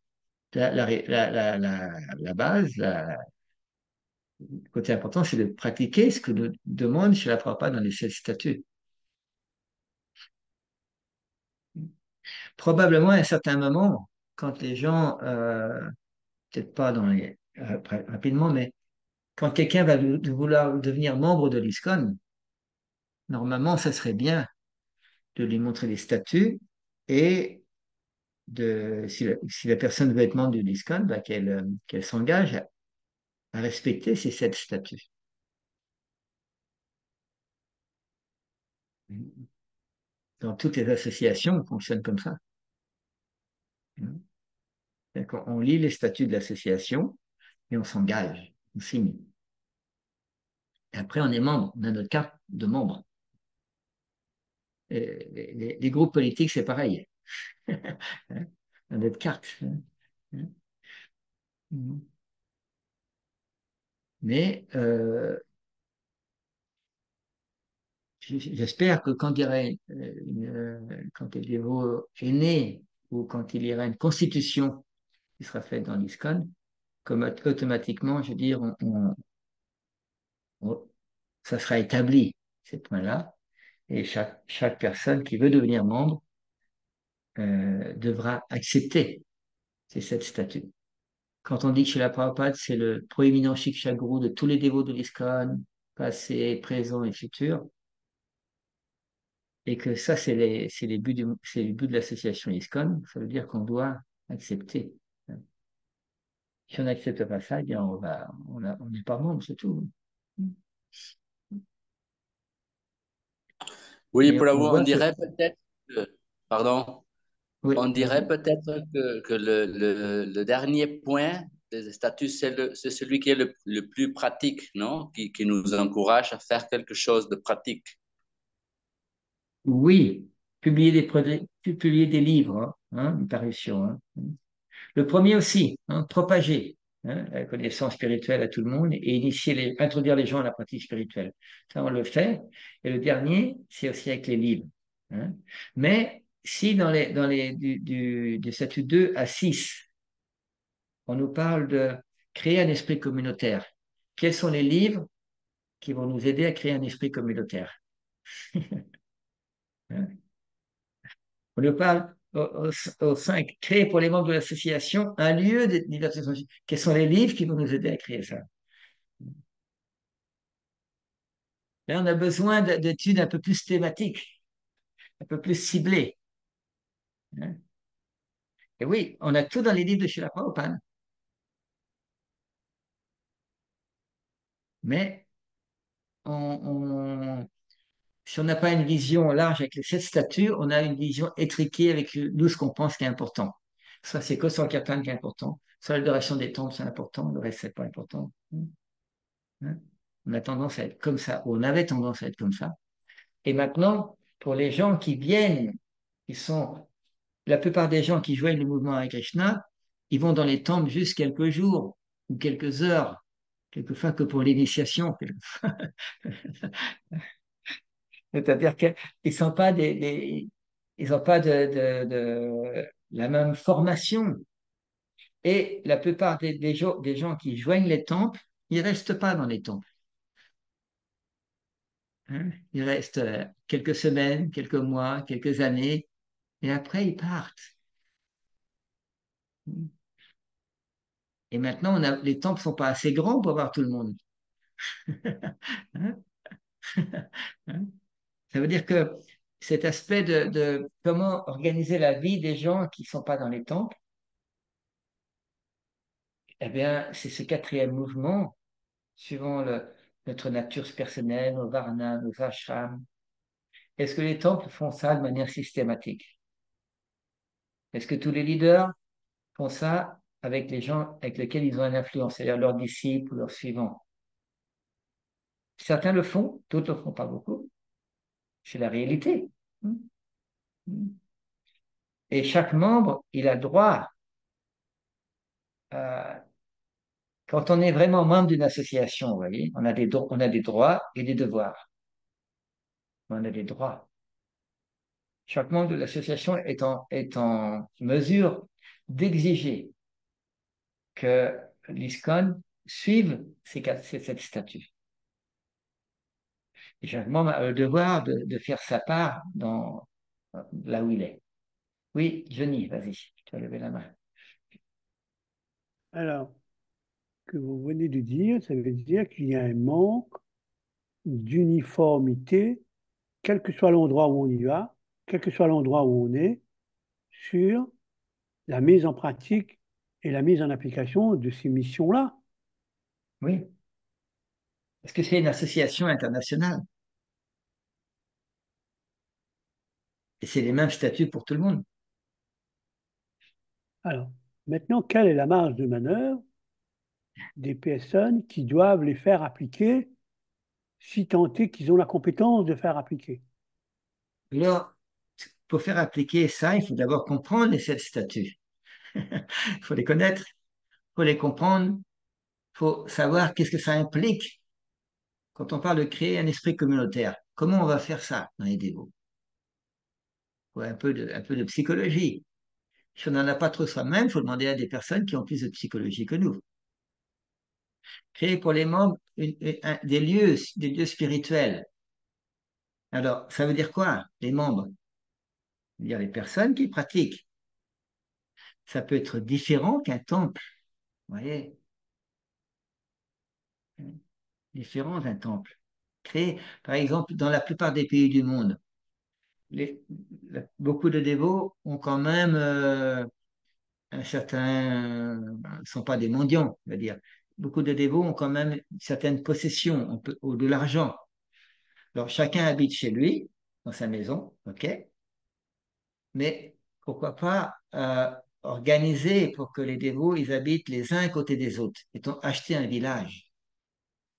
Speaker 1: la base, le côté important, c'est de pratiquer ce que nous demande chez la Prabhupada dans les 7 statuts. Probablement, à un certain moment, quand les gens, peut-être pas rapidement, mais quand quelqu'un va vouloir devenir membre de l'ISKCON, normalement, ça serait bien de lui montrer les statuts et si la personne veut être membre de l'ISKCON, bah, qu'elle s'engage à respecter ces 7 statuts. Dans toutes les associations, on fonctionne comme ça. On lit les statuts de l'association et on s'engage, on signe. Et après, on est membre, on a notre carte de membre. Et les groupes politiques, c'est pareil. On a notre carte. Mais j'espère que quand quand le dévot est né ou quand il y aura une constitution qui sera faite dans l'ISKCON, comme automatiquement, je veux dire, ça sera établi, ces points-là, et chaque personne qui veut devenir membre devra accepter ces 7 statuts. Quand on dit que chez la Prabhupada, c'est le proéminent Shiksha Guru de tous les dévots de l'ISKCON, passé, présent et futur, et que ça, c'est les buts de l'association ISKCON, ça veut dire qu'on doit accepter. Si on n'accepte pas ça, eh bien on n'est pas membre, c'est tout.
Speaker 3: Oui,
Speaker 1: Et on
Speaker 3: Prabhu, on
Speaker 1: voit que,
Speaker 3: dirait peut-être pardon,
Speaker 1: oui,
Speaker 3: on dirait
Speaker 1: vas-y.
Speaker 3: peut-être que le dernier point des statuts, c'est celui qui est le plus pratique, non? Qui nous encourage à faire quelque chose de pratique.
Speaker 1: Oui, publier des livres, une parution. Le premier aussi, propager la connaissance spirituelle à tout le monde et introduire les gens à la pratique spirituelle. Ça, on le fait. Et le dernier, c'est aussi avec les livres. Mais si du statut 2 à 6, on nous parle de créer un esprit communautaire, quels sont les livres qui vont nous aider à créer un esprit communautaire? On nous parle au 5, créer pour les membres de l'association un lieu de divertissement. Quels sont les livres qui vont nous aider à créer ça? Là, on a besoin d'études un peu plus thématiques, un peu plus ciblées. Et oui, on a tout dans les livres de Srila Prabhupada. Mais si on n'a pas une vision large avec les 7 statuts, on a une vision étriquée avec nous ce qu'on pense qui est important. Soit c'est que Sankirtan qui est important, soit l'adoration des temples c'est important, le reste c'est pas important. On a tendance à être comme ça, ou on avait tendance à être comme ça. Et maintenant, pour les gens qui viennent, la plupart des gens qui joignent le mouvement Hare Krishna, ils vont dans les temples juste quelques jours ou quelques heures, quelquefois que pour l'initiation. C'est-à-dire qu'ils ne sont pas ils n'ont pas la même formation. Et la plupart des gens qui joignent les temples, ils ne restent pas dans les temples. Ils restent quelques semaines, quelques mois, quelques années, et après ils partent. Et maintenant, les temples ne sont pas assez grands pour avoir tout le monde. Hein? Hein? Ça veut dire que cet aspect de comment organiser la vie des gens qui ne sont pas dans les temples, eh bien, c'est ce quatrième mouvement, suivant notre nature personnelle, nos varnas, nos ashrams. Est-ce que les temples font ça de manière systématique? Est-ce que tous les leaders font ça avec les gens avec lesquels ils ont une influence, c'est-à-dire leurs disciples ou leurs suivants? Certains le font, d'autres ne le font pas beaucoup. C'est la réalité. Et chaque membre, il a droit, quand on est vraiment membre d'une association, vous voyez, on a des droits et des devoirs. On a des droits. Chaque membre de l'association est en mesure d'exiger que l'ISKCON suive cette statue. Et chaque membre a le devoir de faire sa part là où il est. Oui, Johnny, vas-y, tu as levé la main.
Speaker 2: Alors, ce que vous venez de dire, ça veut dire qu'il y a un manque d'uniformité, quel que soit l'endroit où on y va, quel que soit l'endroit où on est, sur la mise en pratique et la mise en application de ces missions-là.
Speaker 1: Oui, parce que c'est une association internationale. Et c'est les mêmes statuts pour tout le monde.
Speaker 2: Alors, maintenant, quelle est la marge de manœuvre des personnes qui doivent les faire appliquer, si tant est qu'ils ont la compétence de faire appliquer?
Speaker 1: Alors, pour faire appliquer ça, il faut d'abord comprendre les 7 statuts. Il faut les connaître, il faut les comprendre, il faut savoir qu'est-ce que ça implique quand on parle de créer un esprit communautaire. Comment on va faire ça dans les dévots? Il faut un peu de psychologie. Si on n'en a pas trop soi-même, il faut demander à des personnes qui ont plus de psychologie que nous. Créer pour les membres des lieux spirituels. Alors, ça veut dire quoi, les membres? Ça veut dire les personnes qui pratiquent. Ça peut être différent qu'un temple, vous voyez, différent d'un temple. Créé, par exemple, dans la plupart des pays du monde, les- beaucoup de dévots ont quand même un certain, ne sont pas des mendiants, on va dire. Beaucoup de dévots ont quand même une certaine possession, ou de l'argent. Alors, chacun habite chez lui, dans sa maison, ok, mais pourquoi pas organiser pour que les dévots, ils habitent les uns à côté des autres. Mettons, acheter un village,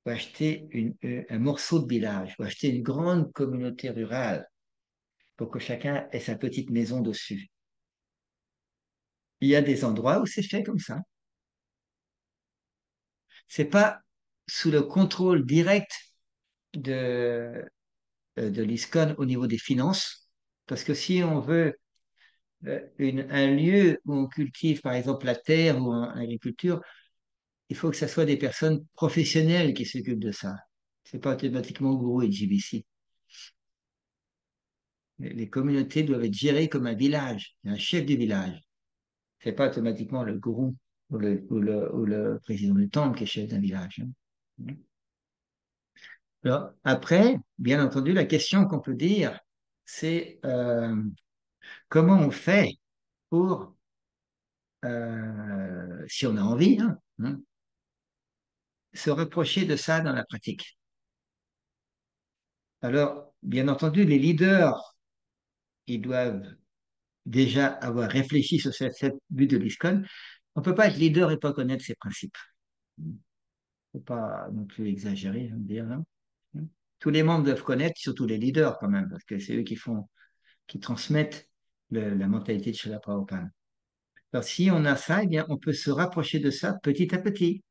Speaker 1: ou acheter un morceau de village, ou acheter une grande communauté rurale pour que chacun ait sa petite maison dessus. Il y a des endroits où c'est fait comme ça. C'est pas sous le contrôle direct de, de l'ISCON au niveau des finances, parce que si on veut un lieu où on cultive, par exemple, la terre ou l'agriculture, il faut que ce soit des personnes professionnelles qui s'occupent de ça. C'est pas automatiquement Guru et JBC. Les communautés doivent être gérées comme un village. Il y a un chef du village. C'est pas automatiquement le gourou ou le président du temple qui est chef d'un village, hein. Alors, après, bien entendu, la question qu'on peut dire, c'est comment on fait pour, si on a envie, hein, se rapprocher de ça dans la pratique. Alors, bien entendu, les leaders, ils doivent déjà avoir réfléchi sur cette but de l'ISCON. On ne peut pas être leader et pas connaître ses principes. Il ne faut pas non plus exagérer, je veux dire, hein. Tous les membres doivent connaître, surtout les leaders quand même, parce que c'est eux qui transmettent la mentalité de Srila Prabhupada. Alors, si on a ça, eh bien, on peut se rapprocher de ça petit à petit.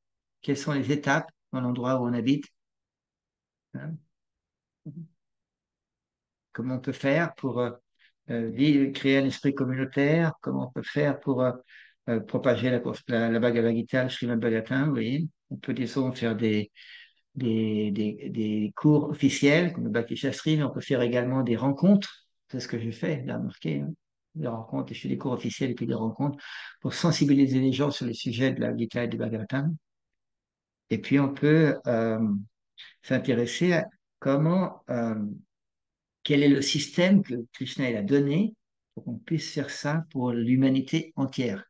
Speaker 1: Quelles sont les étapes dans l'endroit où on habite, hein? Comment on peut faire pour créer un esprit communautaire? Comment on peut faire pour propager la Bhagavad Gita, le Srimad Bhagavatam, vous voyez? On peut, disons, faire des cours officiels, comme le Bhakti Shastri, mais on peut faire également des rencontres. C'est ce que j'ai fait, j'ai remarqué, hein. Des rencontres, je fais des cours officiels et puis des rencontres pour sensibiliser les gens sur les sujets de la Gita et du Bhagavatam. Et puis on peut s'intéresser à comment, quel est le système que Krishna il a donné pour qu'on puisse faire ça pour l'humanité entière.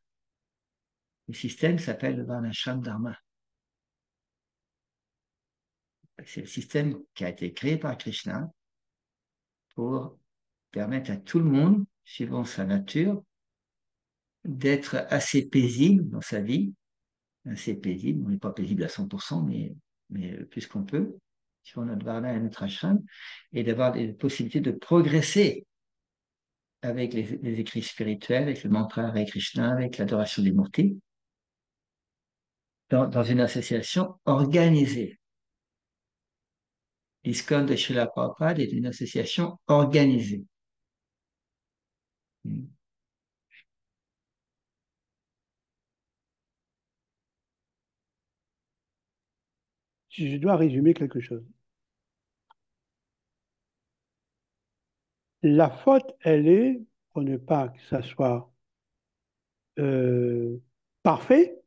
Speaker 1: Le système s'appelle le Varnashram Dharma. C'est le système qui a été créé par Krishna pour permettre à tout le monde, suivant sa nature, d'être assez paisible dans sa vie, assez paisible. On n'est pas paisible à 100%, mais le plus qu'on peut, suivant notre varna et notre ashram, et d'avoir des possibilités de progresser avec les écrits spirituels, avec le mantra Hare Krishna, avec l'adoration des murtis, dans une association organisée. L'ISKCON de Srila Prabhupada est une association organisée.
Speaker 2: si je dois résumer quelque chose, la faute, elle est, pour ne pas que ça soit euh, parfait,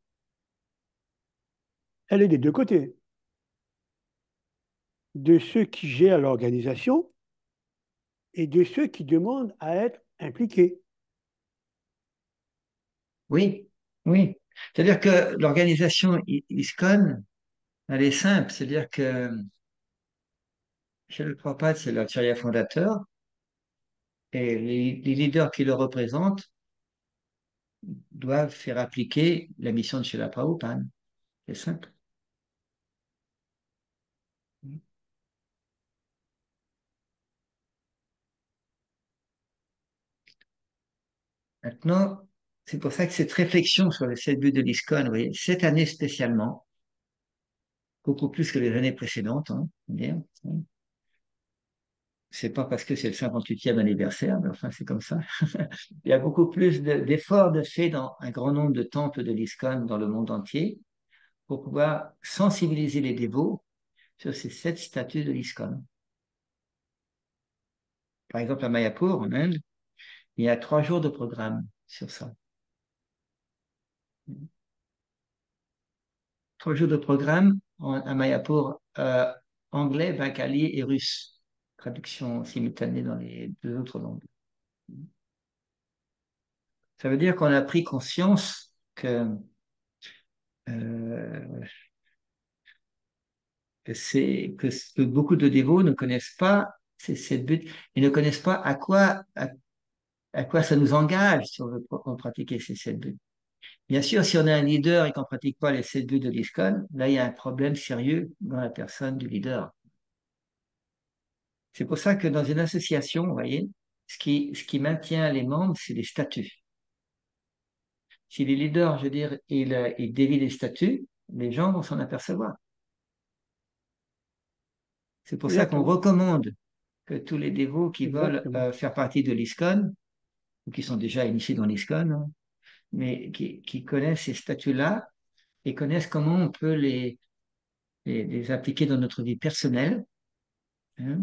Speaker 2: elle est des deux côtés. De ceux qui gèrent l'organisation et de ceux qui demandent à être impliqués.
Speaker 1: Oui, oui. C'est-à-dire que l'organisation ISKCON, elle est simple. C'est-à-dire que chez le Prabhupada, c'est l'acharya fondateur et les leaders qui le représentent doivent faire appliquer la mission de Srila Prabhupada. C'est simple. Maintenant, c'est pour ça que cette réflexion sur les 7 buts de l'ISKCON, vous voyez, cette année spécialement, beaucoup plus que les années précédentes, hein, bien, hein. C'est pas parce que c'est le 58e anniversaire, mais enfin, c'est comme ça. Il y a beaucoup plus d'efforts de fait dans un grand nombre de temples de l'ISKCON dans le monde entier pour pouvoir sensibiliser les dévots sur ces 7 statuts de l'ISKCON. Par exemple, à Mayapur, en Inde, il y a 3 jours de programme sur ça. 3 jours de programme à Mayapur, anglais, bengali et russe. Traduction simultanée dans les 2 autres langues. Ça veut dire qu'on a pris conscience euh, que beaucoup de dévots ne connaissent pas ces buts, ils ne connaissent pas à quoi ça nous engage si on veut pratiquer ces 7 buts. Bien sûr, si on est un leader et qu'on ne pratique pas les 7 buts de l'ISKCON, là, il y a un problème sérieux dans la personne du leader. C'est pour ça que dans une association, vous voyez, ce qui maintient les membres, c'est les statuts. Si les leaders, je veux dire, ils dévient les statuts, les gens vont s'en apercevoir. C'est pour ça qu'on
Speaker 2: Exactement,
Speaker 1: recommande que tous les dévots qui veulent
Speaker 2: exactement.
Speaker 1: faire partie de l'ISKCON, ou qui sont déjà initiés dans l'ISKCON, hein, mais qui connaissent ces statuts-là et connaissent comment on peut les appliquer dans notre vie personnelle, hein,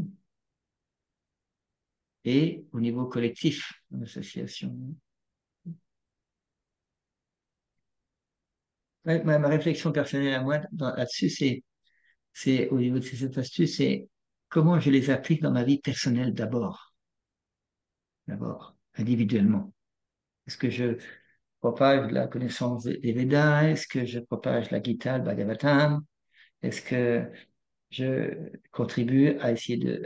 Speaker 1: et au niveau collectif, en association. Ouais, ma réflexion personnelle à moi là-dessus, c'est au niveau de ces astuces, c'est comment je les applique dans ma vie personnelle d'abord, individuellement. Est-ce que je propage la connaissance des Védas? Est-ce que je propage la Gita, le Bhagavatam? Est-ce que je contribue à essayer de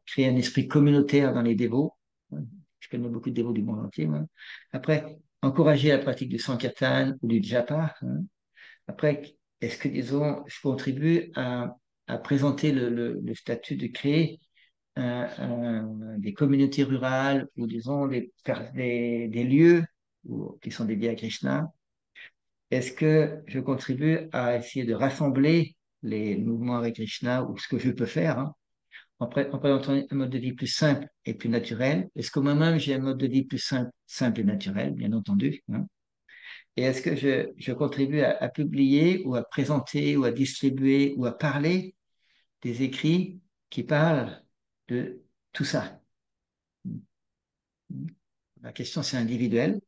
Speaker 1: créer un esprit communautaire dans les dévots? Je connais beaucoup de dévots du monde entier, moi. Après, encourager la pratique du Sankirtan ou du Japa, hein. Après, est-ce que, disons, je contribue à présenter le statut de créer des communautés rurales ou, disons, des lieux qui sont dédiés à Krishna? Est-ce que je contribue à essayer de rassembler les mouvements Hare Krishna ou ce que je peux faire, hein, en présentant un mode de vie plus simple et plus naturel? Est-ce que moi-même j'ai un mode de vie plus simple et naturel, bien entendu, hein? Et est-ce que je contribue à publier ou à présenter ou à distribuer ou à parler des écrits qui parlent de tout ça? La question, c'est individuel.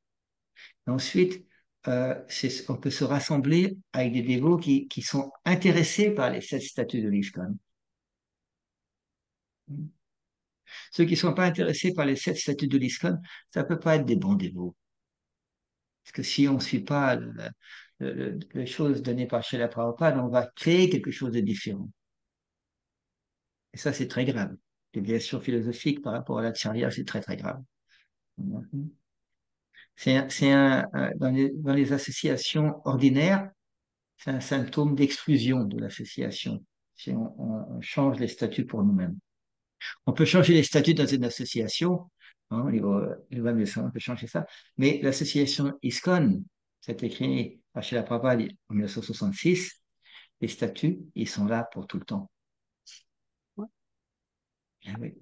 Speaker 1: Ensuite, on peut se rassembler avec des dévots qui sont intéressés par les 7 statuts de l'ISKCON. Ceux qui ne sont pas intéressés par les 7 statuts de l'ISKCON, ça ne peut pas être des bons dévots. Parce que si on ne suit pas les choses données par Srila Prabhupada, on va créer quelque chose de différent. Et ça, c'est très grave. Déviation philosophique par rapport à la charia, c'est très, très grave. Dans les associations ordinaires, c'est un symptôme d'exclusion de l'association si on change les statuts pour nous-mêmes. On peut changer les statuts dans une association, hein, on peut changer ça, mais l'association ISKCON, c'est écrit par Srila Prabhupada en 1966, les statuts, ils sont là pour tout le temps.
Speaker 2: Ouais.
Speaker 1: Ah oui.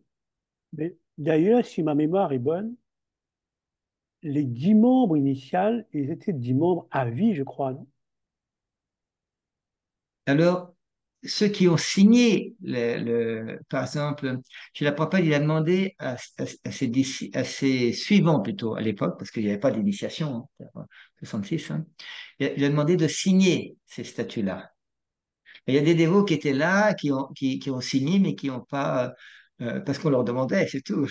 Speaker 2: Mais d'ailleurs, si ma mémoire est bonne, les 10 membres initiaux, ils étaient 10 membres à vie, je crois, non?
Speaker 1: Alors, ceux qui ont signé, par exemple, Srila Prabhupada, il a demandé à ses suivants plutôt à l'époque, parce qu'il n'y avait pas d'initiation, hein, en 66, hein, il a demandé de signer ces statuts-là. Et il y a des dévots qui étaient là, qui ont signé, mais qui n'ont pas, parce qu'on leur demandait, c'est tout.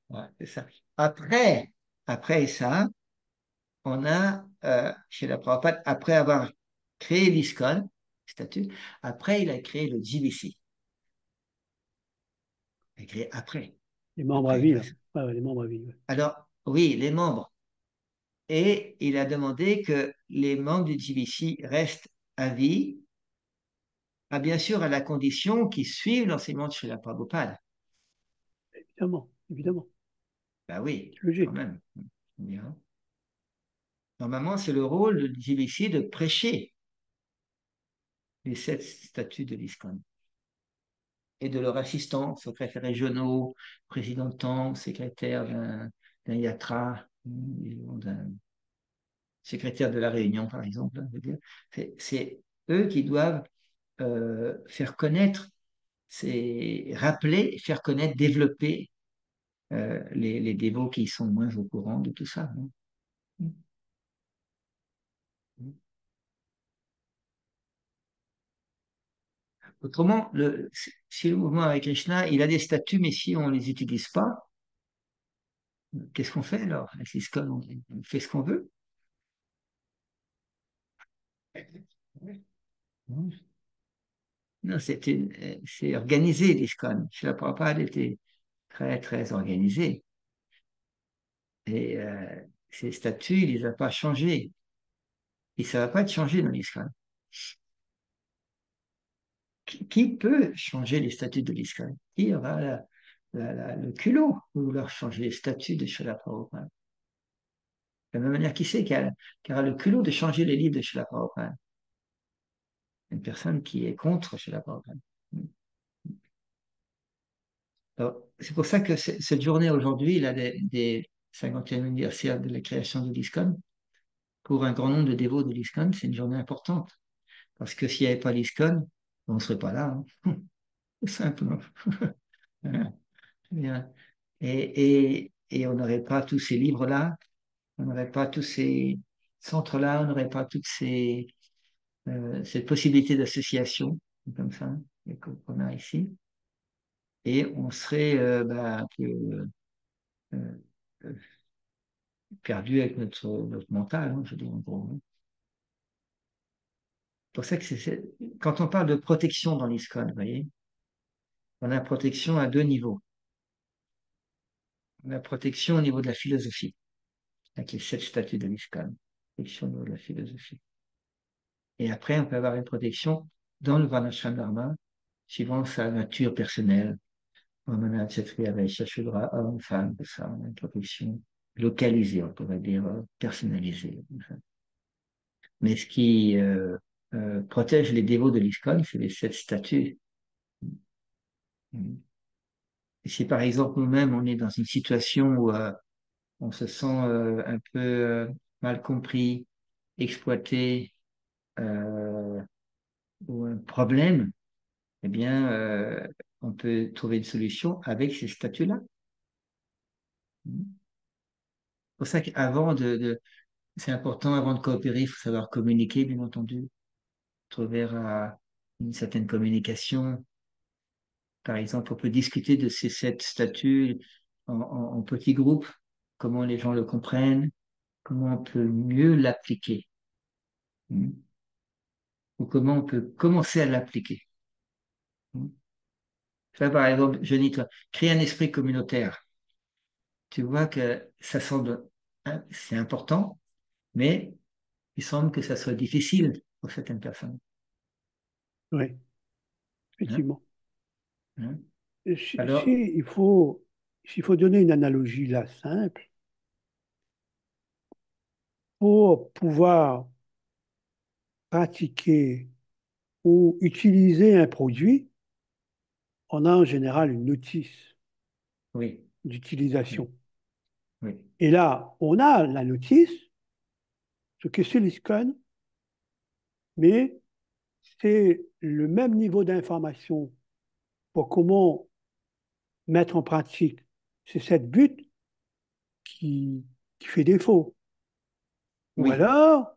Speaker 1: Ouais, c'est ça. Après, après ça, on a, chez la Prabhupada, après avoir créé l'ISKCON, statut, après, il a créé le GBC. Il a créé après.
Speaker 2: Les membres à
Speaker 1: Après.
Speaker 2: vie, là. Ouais, ouais, les membres à vie. Ouais.
Speaker 1: Alors, oui, les membres. Et il a demandé que les membres du GBC restent à vie, bien sûr à la condition qu'ils suivent l'enseignement de Srila Prabhupada.
Speaker 2: Évidemment, évidemment.
Speaker 1: Ben oui,
Speaker 2: C'est
Speaker 1: quand
Speaker 2: logique.
Speaker 1: même. Bien. Normalement, c'est le rôle du GBC de prêcher les 7 statuts de l'ISKCON et de leurs assistants, secrétaires régionaux, président de temple, secrétaire d'un yatra, d'un secrétaire de la Réunion, par exemple. Hein, je veux dire. C'est eux qui doivent faire connaître, rappeler, faire connaître, développer les dévots qui sont moins au courant de tout ça. Hein. Autrement, si le mouvement avec Krishna, il a des statuts, mais si on ne les utilise pas, qu'est-ce qu'on fait alors? Avec l'ISKCON, on fait ce qu'on veut? Non, c'est organisé, l'ISKCON. Srila Prabhupada était très, très organisé. Et ces statuts, il ne les a pas changés. Et ça ne va pas être changé dans l'ISKCON. Qui peut changer les statuts de l'ISKCON? Qui aura le culot de vouloir changer les statuts de Srila Prabhupada? De la même manière, qui aura le culot de changer les livres de Srila Prabhupada? Une personne qui est contre Srila Prabhupada. C'est pour ça que cette journée aujourd'hui, il a des 50e anniversaire de la création de l'ISKCON. Pour un grand nombre de dévots de l'ISKCON, c'est une journée importante. Parce que s'il n'y avait pas l'ISKCON, on ne serait pas là. Hein. Tout simplement. Voilà. Bien. Et on n'aurait pas tous ces livres-là, on n'aurait pas tous ces centres-là, on n'aurait pas toutes cette possibilité d'association comme ça qu'on a ici. Et on serait un peu euh, perdu avec notre mental, hein, je veux dire, en gros. Hein. C'est pour ça que quand on parle de protection dans l'ISKCON, vous voyez, on a protection à 2 niveaux. On a protection au niveau de la philosophie, avec les 7 statuts de l'ISKCON. Protection au niveau de la philosophie. Et après, on peut avoir une protection dans le Varnashram Dharma, suivant sa nature personnelle. Vamana, Kshatriya, Vaishya, Shudra, homme, femme, tout ça, on a une protection localisée, on pourrait dire, personnalisée. Mais ce qui protège les dévots de l'ISKCON, c'est les 7 statuts. Et si par exemple nous-mêmes, on est dans une situation où on se sent un peu mal compris, exploité, euh, ou un problème, eh bien, on peut trouver une solution avec ces statuts-là. C'est pour ça qu'avant c'est important, avant de coopérer, il faut savoir communiquer, bien entendu, trouver une certaine communication. Par exemple, on peut discuter de ces 7 statuts en petits groupes, comment les gens le comprennent, comment on peut mieux l'appliquer, ou comment on peut commencer à l'appliquer. Ça, par exemple, je dis, toi, créer un esprit communautaire. Tu vois que ça semble, hein, c'est important, mais il semble que ça soit difficile pour certaines personnes.
Speaker 2: Oui,
Speaker 1: Hein,
Speaker 2: effectivement.
Speaker 1: hein.
Speaker 2: Si,
Speaker 1: Alors,
Speaker 2: s'il faut donner une analogie là simple, pour pouvoir pratiquer ou utiliser un produit, on a en général une notice
Speaker 1: oui, oui,
Speaker 2: d'utilisation.
Speaker 1: oui,
Speaker 2: Et là, on a la notice, ce que c'est l'ISKCON, mais c'est le même niveau d'information pour comment mettre en pratique ces 7 buts qui, qui fait défaut. Ou
Speaker 1: Oui,
Speaker 2: alors,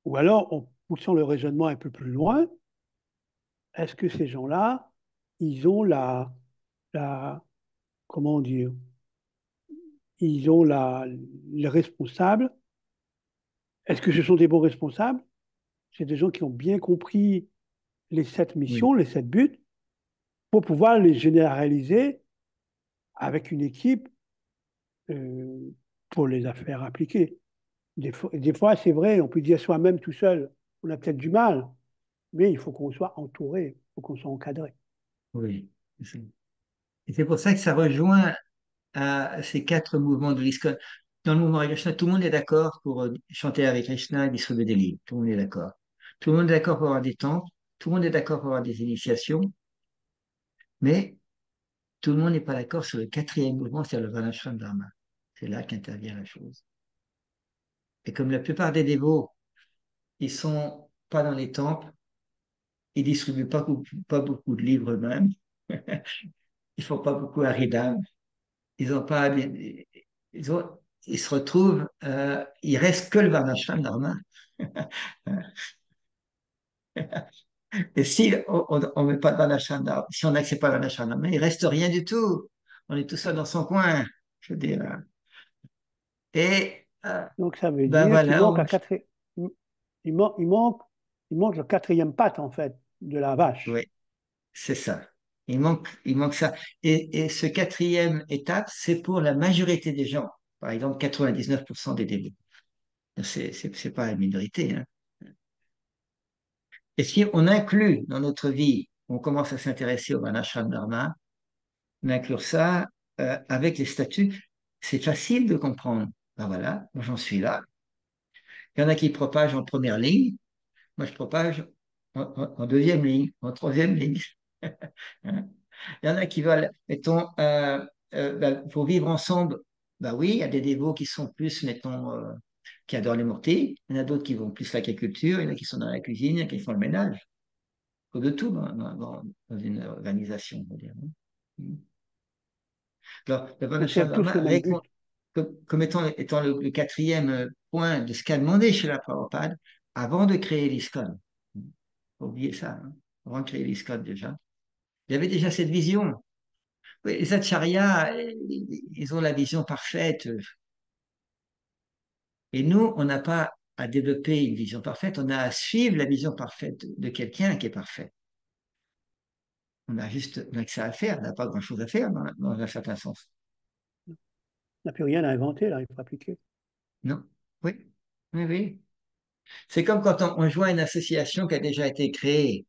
Speaker 2: ou alors, en poussant le raisonnement un peu plus loin, est-ce que ces gens-là, ils ont la, comment dire, ils ont les responsables. Est-ce que ce sont des bons responsables? C'est des gens qui ont bien compris les 7 missions,
Speaker 1: oui,
Speaker 2: les 7 buts, pour pouvoir les généraliser avec une équipe euh, pour les faire appliquer. Des fois, c'est vrai, on peut dire soi-même tout seul, on a peut-être du mal, mais il faut qu'on soit entouré, il faut qu'on soit encadré.
Speaker 1: oui. Et c'est pour ça que ça rejoint ces quatre mouvements de l'ISKCON. Dans le mouvement Hare Krishna, tout le monde est d'accord pour chanter avec Krishna et distribuer des livres. Tout le monde est d'accord. Tout le monde est d'accord pour avoir des temples. Tout le monde est d'accord pour avoir des initiations. Mais tout le monde n'est pas d'accord sur le quatrième mouvement, c'est-à-dire le Varnashram Dharma. C'est là qu'intervient la chose. Et comme la plupart des dévots, ils sont pas dans les temples, ils distribuent pas beaucoup de livres eux-mêmes, ils font pas beaucoup Haridam, ils ont pas, ils ont, ils se retrouvent, il reste que le Varnashram Dharma. Et si on met pas de Varnashram Dharma, si on n'accepte pas le Varnashram Dharma, il reste rien du tout. On est tout seul dans son coin, je veux dire. Et
Speaker 2: Donc ça veut
Speaker 1: ben
Speaker 2: dire qu'il
Speaker 1: voilà,
Speaker 2: manque il manque le quatrième patte, en fait, de la vache.
Speaker 1: oui, c'est ça. Il manque ça. Et ce quatrième étape, c'est pour la majorité des gens. Par exemple, 99% des dévots. C'est pas la minorité, hein. Et si on inclut dans notre vie, on commence à s'intéresser au Varnashram Dharma, on inclut ça avec les statuts, c'est facile de comprendre. Ben voilà, moi j'en suis là. Il y en a qui propagent en première ligne, moi je propage en deuxième ligne, en troisième ligne. Hein. Il y en a qui veulent, mettons, pour vivre ensemble, bah oui, il y a des dévots qui sont plus, mettons, qui adorent les mortiers. Il y en a d'autres qui vont plus l'agriculture, il y en a qui sont dans la cuisine, il y en a qui font le ménage. Il faut de tout dans une organisation, on va dire, hein. Alors, le
Speaker 2: Donc
Speaker 1: Varnashram
Speaker 2: c'est tous
Speaker 1: Dharma
Speaker 2: le même but.
Speaker 1: répond comme étant le quatrième point de ce qu'a demandé chez la Prabhupada avant de créer l'ISKCON. Faut oublier ça, hein. Avant de créer l'ISKCON déjà. Il y avait déjà cette vision. Oui, les acharyas, ils ont la vision parfaite. Et nous, on n'a pas à développer une vision parfaite, on a à suivre la vision parfaite de quelqu'un qui est parfait. On a que ça à faire, on n'a pas grand-chose à faire dans un certain sens.
Speaker 2: On n'a plus rien à inventer, là, il faut appliquer.
Speaker 1: Non? Oui, oui, oui. C'est comme quand on joint une association qui a déjà été créée.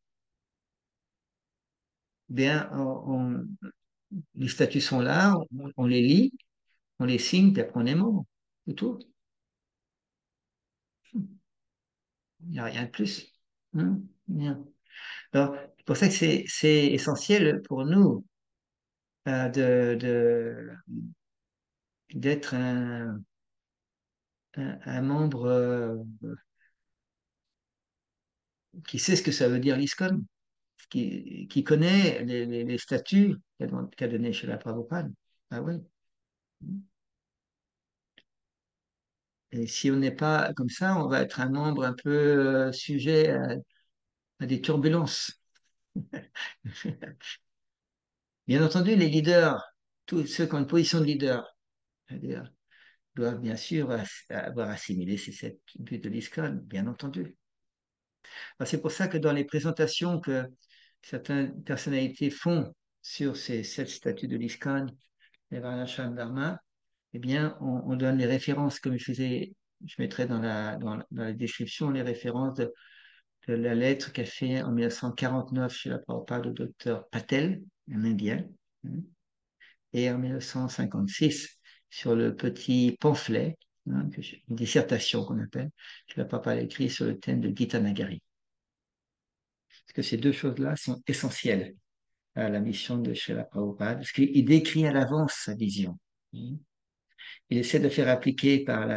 Speaker 1: Bien, les statuts sont là, on les lit, on les signe, puis après on est membre. C'est tout. Il n'y a rien de plus. Hein. Rien. Alors, c'est pour ça que c'est essentiel pour nous d'être un membre qui sait ce que ça veut dire l'ISKCON, qui connaît les statuts qu'a donné chez la Prabhupada. Ah oui. Et si on n'est pas comme ça, on va être un membre un peu sujet à des turbulences. Bien entendu, les leaders, tous ceux qui ont une position de leader, c'est-à-dire, doivent bien sûr avoir assimilé ces 7 buts de l'ISKCON, bien entendu. Alors, c'est pour ça que dans les présentations que certaines personnalités font sur ces 7 statuts de l'ISKCON, les Varnashram Dharma, eh bien, on donne les références, comme je mettrai dans la description les références de la lettre qu'a fait en 1949 chez la Prabhupada au docteur Patel, un Indien, hein, et en 1956 sur le petit pamphlet, hein, une dissertation qu'on appelle, que la Prabhupada a écrit sur le thème de Gita Nagari. Parce que ces deux choses-là sont essentielles à la mission de Srila Prabhupada, parce qu'il décrit à l'avance sa vision. Il essaie de faire appliquer par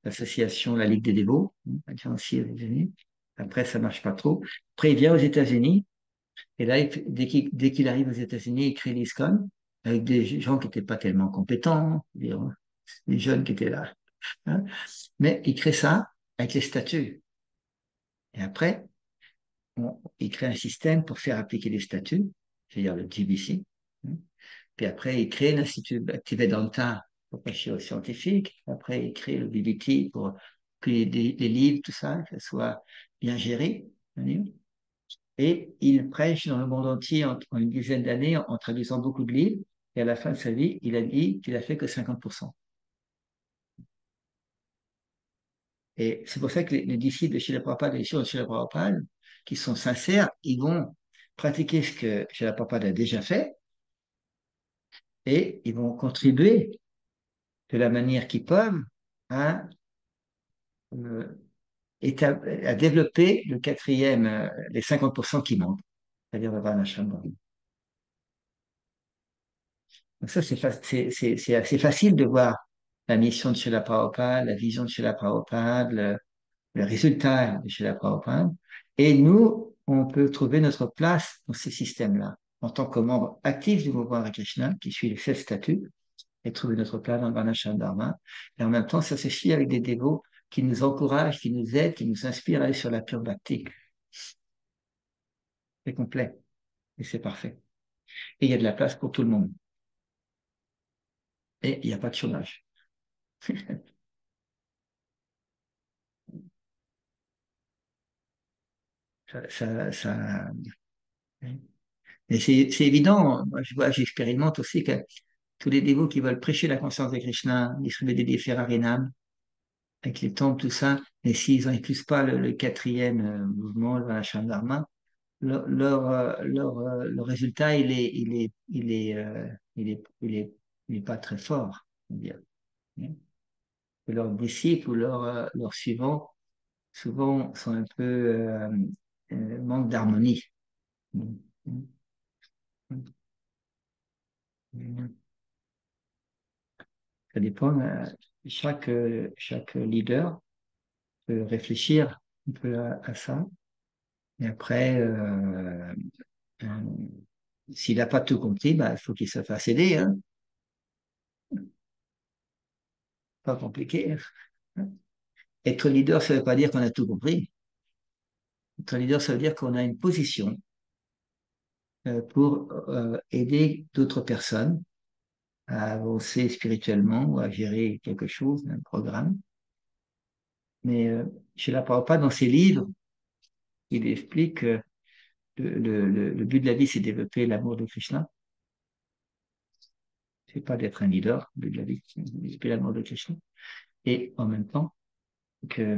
Speaker 1: l'association, la Ligue des dévots, hein, aussi aux États-Unis. Après, ça marche pas trop. Après, il vient aux États-Unis. Et là, dès qu'il arrive aux États-Unis, il crée l'ISCON avec des gens qui n'étaient pas tellement compétents, des jeunes qui étaient là, hein. Mais il crée ça avec les statuts. Et après, il crée un système pour faire appliquer les statuts, c'est-à-dire le GBC, hein. Puis après, il crée l'Institut Bhaktivedanta pour prêcher aux scientifiques. Après, il crée le BBT pour que les livres, tout ça, que ça soit bien géré, hein. Et il prêche dans le monde entier en une dizaine d'années en traduisant beaucoup de livres. Et à la fin de sa vie, il a dit qu'il a fait que 50%. Et c'est pour ça que les disciples de Srila Prabhupada et les disciples de Srila Prabhupada, qui sont sincères, ils vont pratiquer ce que Srila Prabhupada a déjà fait et ils vont contribuer de la manière qu'ils peuvent à, euh, à développer le quatrième, les 50% qui manquent, c'est-à-dire le Varnashram. Donc ça, c'est assez facile de voir la mission de Srila Prabhupada, la vision de Srila Prabhupada, le résultat de Srila Prabhupada. Et nous, on peut trouver notre place dans ces systèmes-là, en tant que membre actif du mouvement Hare Krishna, qui suit les 7 statuts, et trouver notre place dans le Varnashram Dharma. Et en même temps, ça se suit avec des dévots qui nous encouragent, qui nous aident, qui nous inspirent à aller sur la pure bhakti. C'est complet et c'est parfait. Et il y a de la place pour tout le monde. Et il n'y a pas de chômage. Ça. Et c'est évident, moi je vois, j'expérimente aussi que tous les dévots qui veulent prêcher la conscience de Krishna, distribuer des défis Harinam, avec les temples, tout ça, et s'ils n'inclusent pas le quatrième mouvement, le Varnashram Dharma, le résultat, il est pas très fort, on va dire. Et leurs disciples ou leurs suivants, souvent, sont un peu manque d'harmonie. Ça dépend. Chaque leader peut réfléchir un peu à ça. Et après, euh, s'il n'a pas tout compris, bah, il faut qu'il se fasse aider, hein. Pas compliqué, hein. Être leader, ça ne veut pas dire qu'on a tout compris. Être leader, ça veut dire qu'on a une position pour aider d'autres personnes à avancer spirituellement ou à gérer quelque chose, un programme. Mais je ne la parle pas dans ses livres. Il explique que le but de la vie, c'est de développer l'amour de Krishna. C'est pas d'être un leader, le but de la vie, c'est de développer l'amour de Krishna. Et en même temps, que,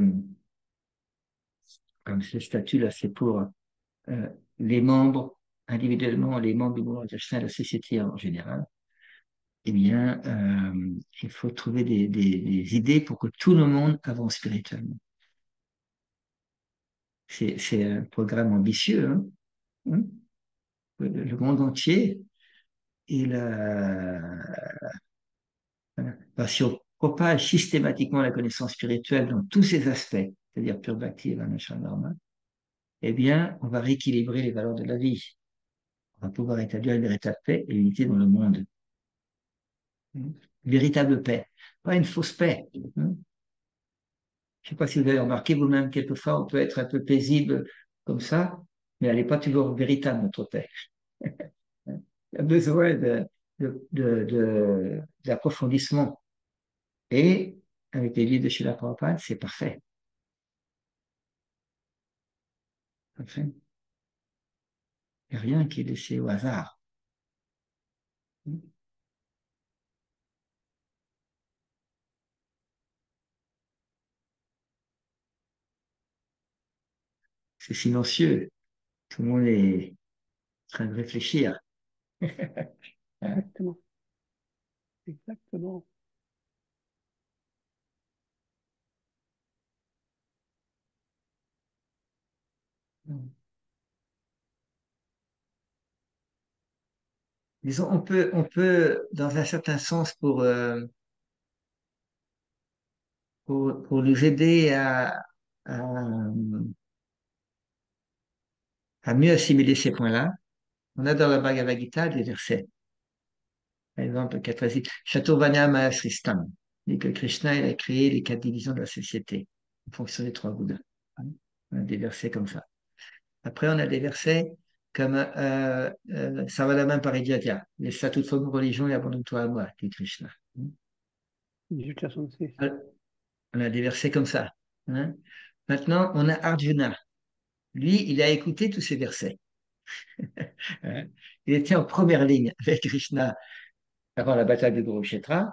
Speaker 1: comme ce statut-là, c'est pour les membres, individuellement, les membres du mouvement de Krishna, la société en général, eh bien, il faut trouver des idées pour que tout le monde avance spirituellement. C'est un programme ambitieux, hein, hein. Le monde entier, il a, enfin, si on propage systématiquement la connaissance spirituelle dans tous ses aspects, c'est-à-dire pure bhakti et Varnashram Dharma, eh bien, on va rééquilibrer les valeurs de la vie. On va pouvoir établir une véritable paix et unité dans le monde. Une véritable paix, pas une fausse paix, hein. Je ne sais pas si vous avez remarqué vous-même, quelquefois, on peut être un peu paisible comme ça, mais elle n'est pas toujours véritable, notre paix. Il y a besoin d'approfondissement. Et avec les livres de Srila Prabhupada, c'est parfait. Parfait. Il n'y a rien qui est laissé au hasard. C'est silencieux. Tout le monde est en train de réfléchir.
Speaker 2: Exactement. Exactement.
Speaker 1: Disons, dans un certain sens, pour nous aider à à mieux assimiler ces points-là, on a dans la Bhagavad Gita des versets. Par exemple, 4 Chaturvanya Mahasristam dit que Krishna il a créé les 4 divisions de la société en fonction des 3 Bouddhas. On a des versets comme ça. Après, on a des versets comme Sarvadhamma Parijatya, laisse à toute forme de religion et abandonne-toi à moi, dit Krishna.
Speaker 2: 1866.
Speaker 1: On a des versets comme ça. Hein. Maintenant, on a Arjuna. Lui, il a écouté tous ces versets. Hein. Il était en première ligne avec Krishna avant la bataille de Kurukshetra.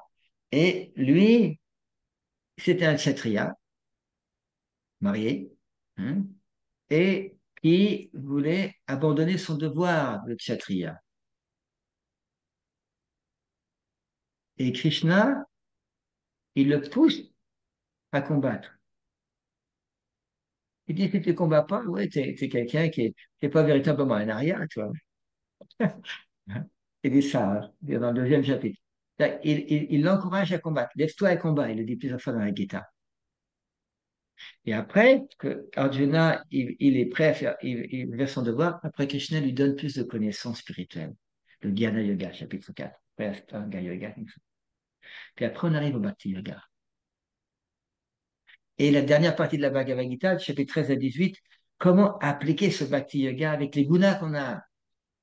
Speaker 1: Et lui, c'était un kshatriya, marié, hein, et qui voulait abandonner son devoir de kshatriya. Et Krishna, il le pousse à combattre. Il dit, si tu ne combats pas, ouais, t'es quelqu'un qui est pas véritablement un arya, tu vois. Il dit ça, hein, dans le deuxième chapitre. Il l'encourage à combattre. Lève-toi et combat, il le dit plusieurs fois dans la Gita. Et après, que Arjuna, il est prêt à faire, il fait son devoir, après Krishna lui donne plus de connaissances spirituelles. Le Jnana Yoga, chapitre 4. Après, c'est un Yoga. Puis après, on arrive au Bhakti Yoga. Et la dernière partie de la Bhagavad Gita, chapitre 13 à 18, comment appliquer ce Bhakti Yoga avec les gunas qu'on a,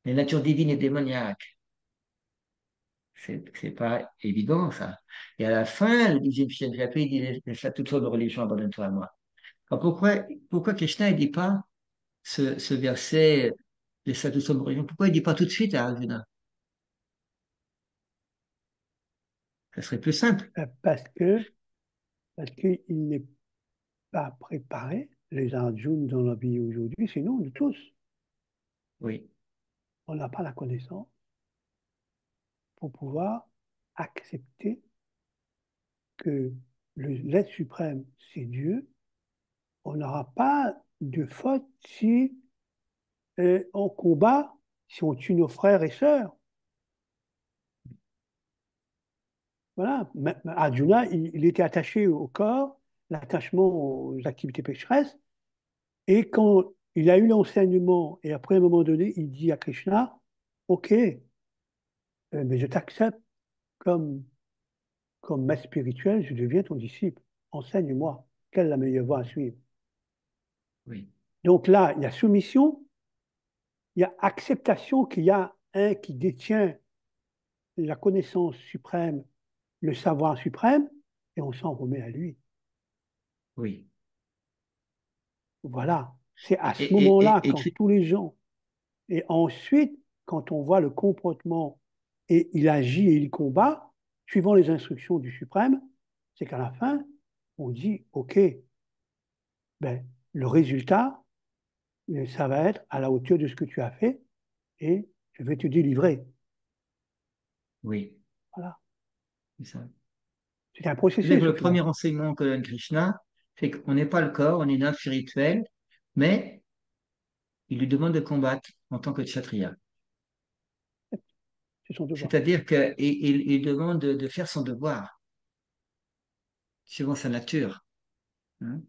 Speaker 1: les natures divines et démoniaques. C'est pas évident, ça. Et à la fin, le 10e chapitre, il dit, laisse toute sorte de religion, abandonne-toi à moi. Alors pourquoi Krishna ne dit pas ce verset, laisse toute sorte de religion, pourquoi il ne dit pas tout de suite à Arjuna? Ça serait plus simple.
Speaker 2: Parce qu'il n'est pas préparé, les Arjuns dans la vie aujourd'hui, sinon nous tous.
Speaker 1: Oui,
Speaker 2: On n'a pas la connaissance pour pouvoir accepter que l'être suprême, c'est Dieu. On n'aura pas de faute si on combat, si on tue nos frères et sœurs. Voilà. Arjuna, il était attaché au corps, l'attachement aux activités pécheresses. Et quand il a eu l'enseignement, et après, à un moment donné, il dit à Krishna, OK, mais je t'accepte comme, comme maître spirituel, je deviens ton disciple. Enseigne-moi, quelle est la meilleure voie à suivre.
Speaker 1: oui,
Speaker 2: Donc là, il y a soumission, il y a acceptation qu'il y a un qui détient la connaissance suprême, le savoir suprême, et on s'en remet à lui.
Speaker 1: oui.
Speaker 2: Voilà. C'est à
Speaker 1: Et,
Speaker 2: ce
Speaker 1: et,
Speaker 2: moment-là,
Speaker 1: et, et
Speaker 2: quand tous les gens, et ensuite, quand on voit le comportement et il agit et il combat, suivant les instructions du suprême, c'est qu'à la fin, on dit, OK, ben, le résultat, ça va être à la hauteur de ce que tu as fait et je vais te délivrer.
Speaker 1: oui,
Speaker 2: Voilà.
Speaker 1: c'est ça.
Speaker 2: C'est un
Speaker 1: C'est-à-dire
Speaker 2: processus
Speaker 1: que
Speaker 2: au
Speaker 1: le
Speaker 2: final.
Speaker 1: premier enseignement que donne Krishna, c'est qu'on n'est pas le corps, on est une âme spirituelle, mais il lui demande de combattre en tant que kshatriya.
Speaker 2: C'est son devoir.
Speaker 1: C'est-à-dire qu'il demande de faire son devoir, suivant sa nature. Hein.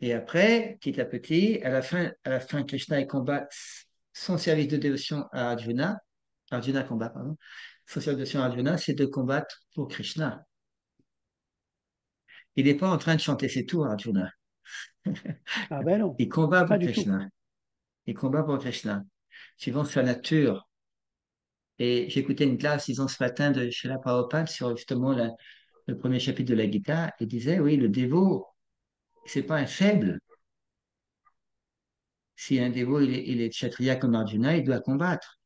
Speaker 1: Et après, petit à petit, à la fin, Krishna il combat son service de dévotion à Arjuna. Arjuna combat, pardon. Son service de dévotion à Arjuna, c'est de combattre pour Krishna. Il n'est pas en train de chanter ses tours, Arjuna.
Speaker 2: Ah ben non,
Speaker 1: Il combat
Speaker 2: pas
Speaker 1: pour
Speaker 2: du tout.
Speaker 1: Krishna. Il combat pour Krishna, suivant sa nature. Et j'écoutais une classe, disons, ce matin de Srila Prabhupada sur justement le premier chapitre de la Gita. Il disait, oui, le dévot, c'est pas un faible. Si un dévot, il est kshatriya comme Arjuna, il doit combattre.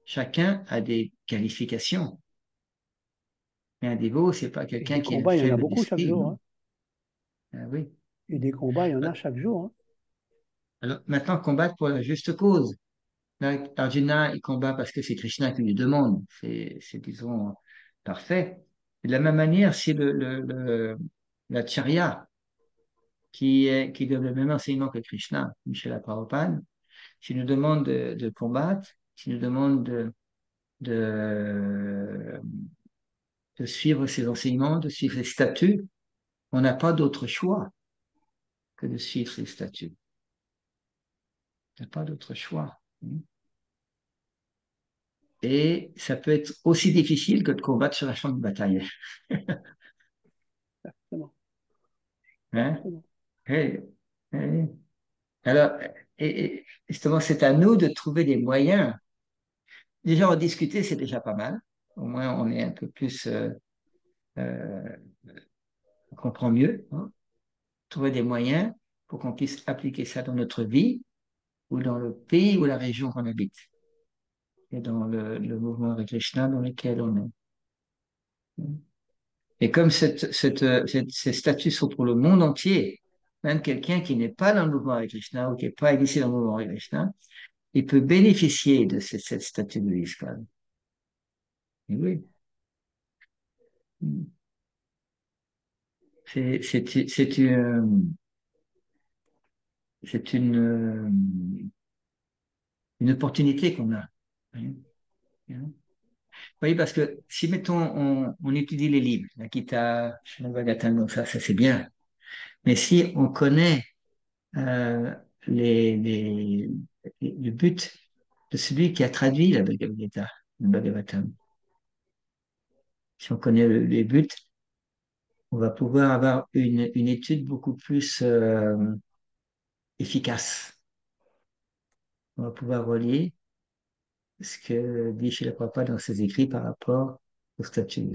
Speaker 1: Chacun a des qualifications. Mais un dévot, c'est pas
Speaker 2: Et
Speaker 1: quelqu'un
Speaker 2: des
Speaker 1: qui est
Speaker 2: combats, il y en a
Speaker 1: faible
Speaker 2: beaucoup chaque
Speaker 1: d'esprit,
Speaker 2: jour.
Speaker 1: non.
Speaker 2: Hein.
Speaker 1: Ah oui.
Speaker 2: Et des combats, il y en a chaque jour. Hein.
Speaker 1: Alors, maintenant, combattre pour la juste cause. Là, Arjuna, il combat parce que c'est Krishna qui lui demande. Disons, parfait. De la même manière, si la Charya, qui donne le même enseignement que Krishna, Michel Prabhupada, s'il nous demande de combattre, s'il nous demande de, de suivre ses enseignements, de suivre ses statuts, on n'a pas d'autre choix que de suivre ses statuts. Il n'y a pas d'autre choix. Et ça peut être aussi difficile que de combattre sur un champ de bataille.
Speaker 2: Exactement.
Speaker 1: Hein?
Speaker 2: Exactement.
Speaker 1: Et- et- alors, justement, c'est à nous de trouver des moyens. Déjà, en discuter, c'est déjà pas mal. Au moins, on est un peu plus, euh, on comprend mieux, hein. Trouver des moyens pour qu'on puisse appliquer ça dans notre vie ou dans le pays ou la région qu'on habite et dans le mouvement Hare Krishna dans lequel on est. Et comme ces statuts sont pour le monde entier, même quelqu'un qui n'est pas dans le mouvement Hare Krishna ou qui n'est pas initié dans le mouvement Hare Krishna, il peut bénéficier de cette statut de l'ISKCON. Et oui, c'est c'est- c'est une, c'est une opportunité qu'on a. Hein. Hein. Oui, parce que si, mettons, on étudie les livres, la Gita, Srimad Bhagavatam, donc ça c'est bien. Mais si on connaît euh, les, les, le but de celui qui a traduit la Bhagavad Gita, le Bhagavatam, si on connaît les buts, on va pouvoir avoir une étude beaucoup plus efficace. On va pouvoir relier ce que dit Srila Prabhupada dans ses écrits par rapport au statut.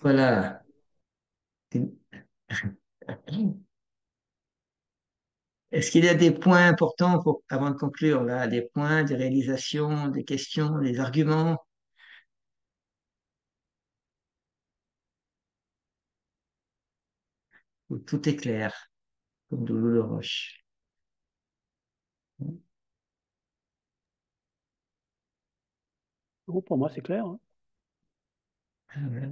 Speaker 1: Voilà. Est-ce qu'il y a des points importants avant de conclure là, des points, des réalisations, des questions, des arguments où tout est clair, comme de l'eau de roche?
Speaker 2: Bon, pour moi, c'est clair, hein.
Speaker 1: Ah ouais.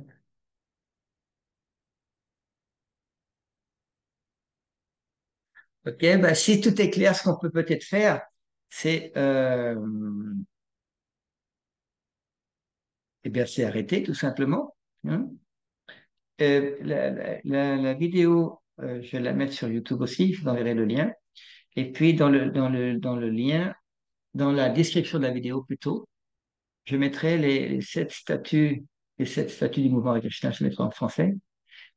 Speaker 1: Ok, bah, si tout est clair, ce qu'on peut peut-être faire, c'est eh bien, c'est arrêter tout simplement. Hein. La vidéo, je vais la mettre sur YouTube aussi, je vous enverrai le lien. Et puis dans le lien, dans la description de la vidéo plutôt, je mettrai les sept statuts du mouvement Hare Krishna, je mettrai en français.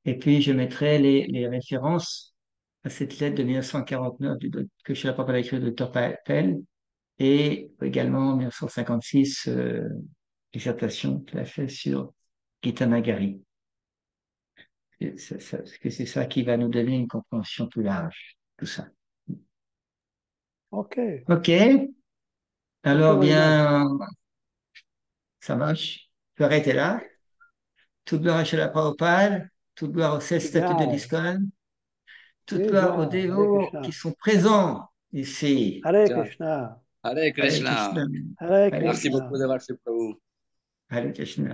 Speaker 1: Et puis je mettrai les références à cette lettre de 1949 que Srila Prabhupada a écrit au Dr Pell et également en 1956, dissertation qu'il a fait sur Gita Nagari. Que c'est ça qui va nous donner une compréhension plus large, tout ça.
Speaker 2: OK.
Speaker 1: OK,
Speaker 2: Thank you
Speaker 1: alors
Speaker 2: very much.
Speaker 1: bien, ça marche. Je vais arrêter là. Toute gloire à Srila Prabhupada, toute gloire aux 16 statuts de
Speaker 2: Jai.
Speaker 1: l'ISKCON, toute
Speaker 2: Jai
Speaker 1: gloire aux
Speaker 2: Jai. Hare
Speaker 1: dévots qui
Speaker 2: Krishna.
Speaker 1: sont présents ici.
Speaker 2: Hare
Speaker 3: Jai.
Speaker 2: Krishna.
Speaker 3: Hare
Speaker 1: Hare
Speaker 3: Krishna.
Speaker 1: Krishna,
Speaker 2: Hare
Speaker 1: Hare
Speaker 3: Merci
Speaker 1: Krishna,
Speaker 3: beaucoup
Speaker 2: Krishna.
Speaker 3: d'avoir fait pour vous.
Speaker 1: Hare Krishna.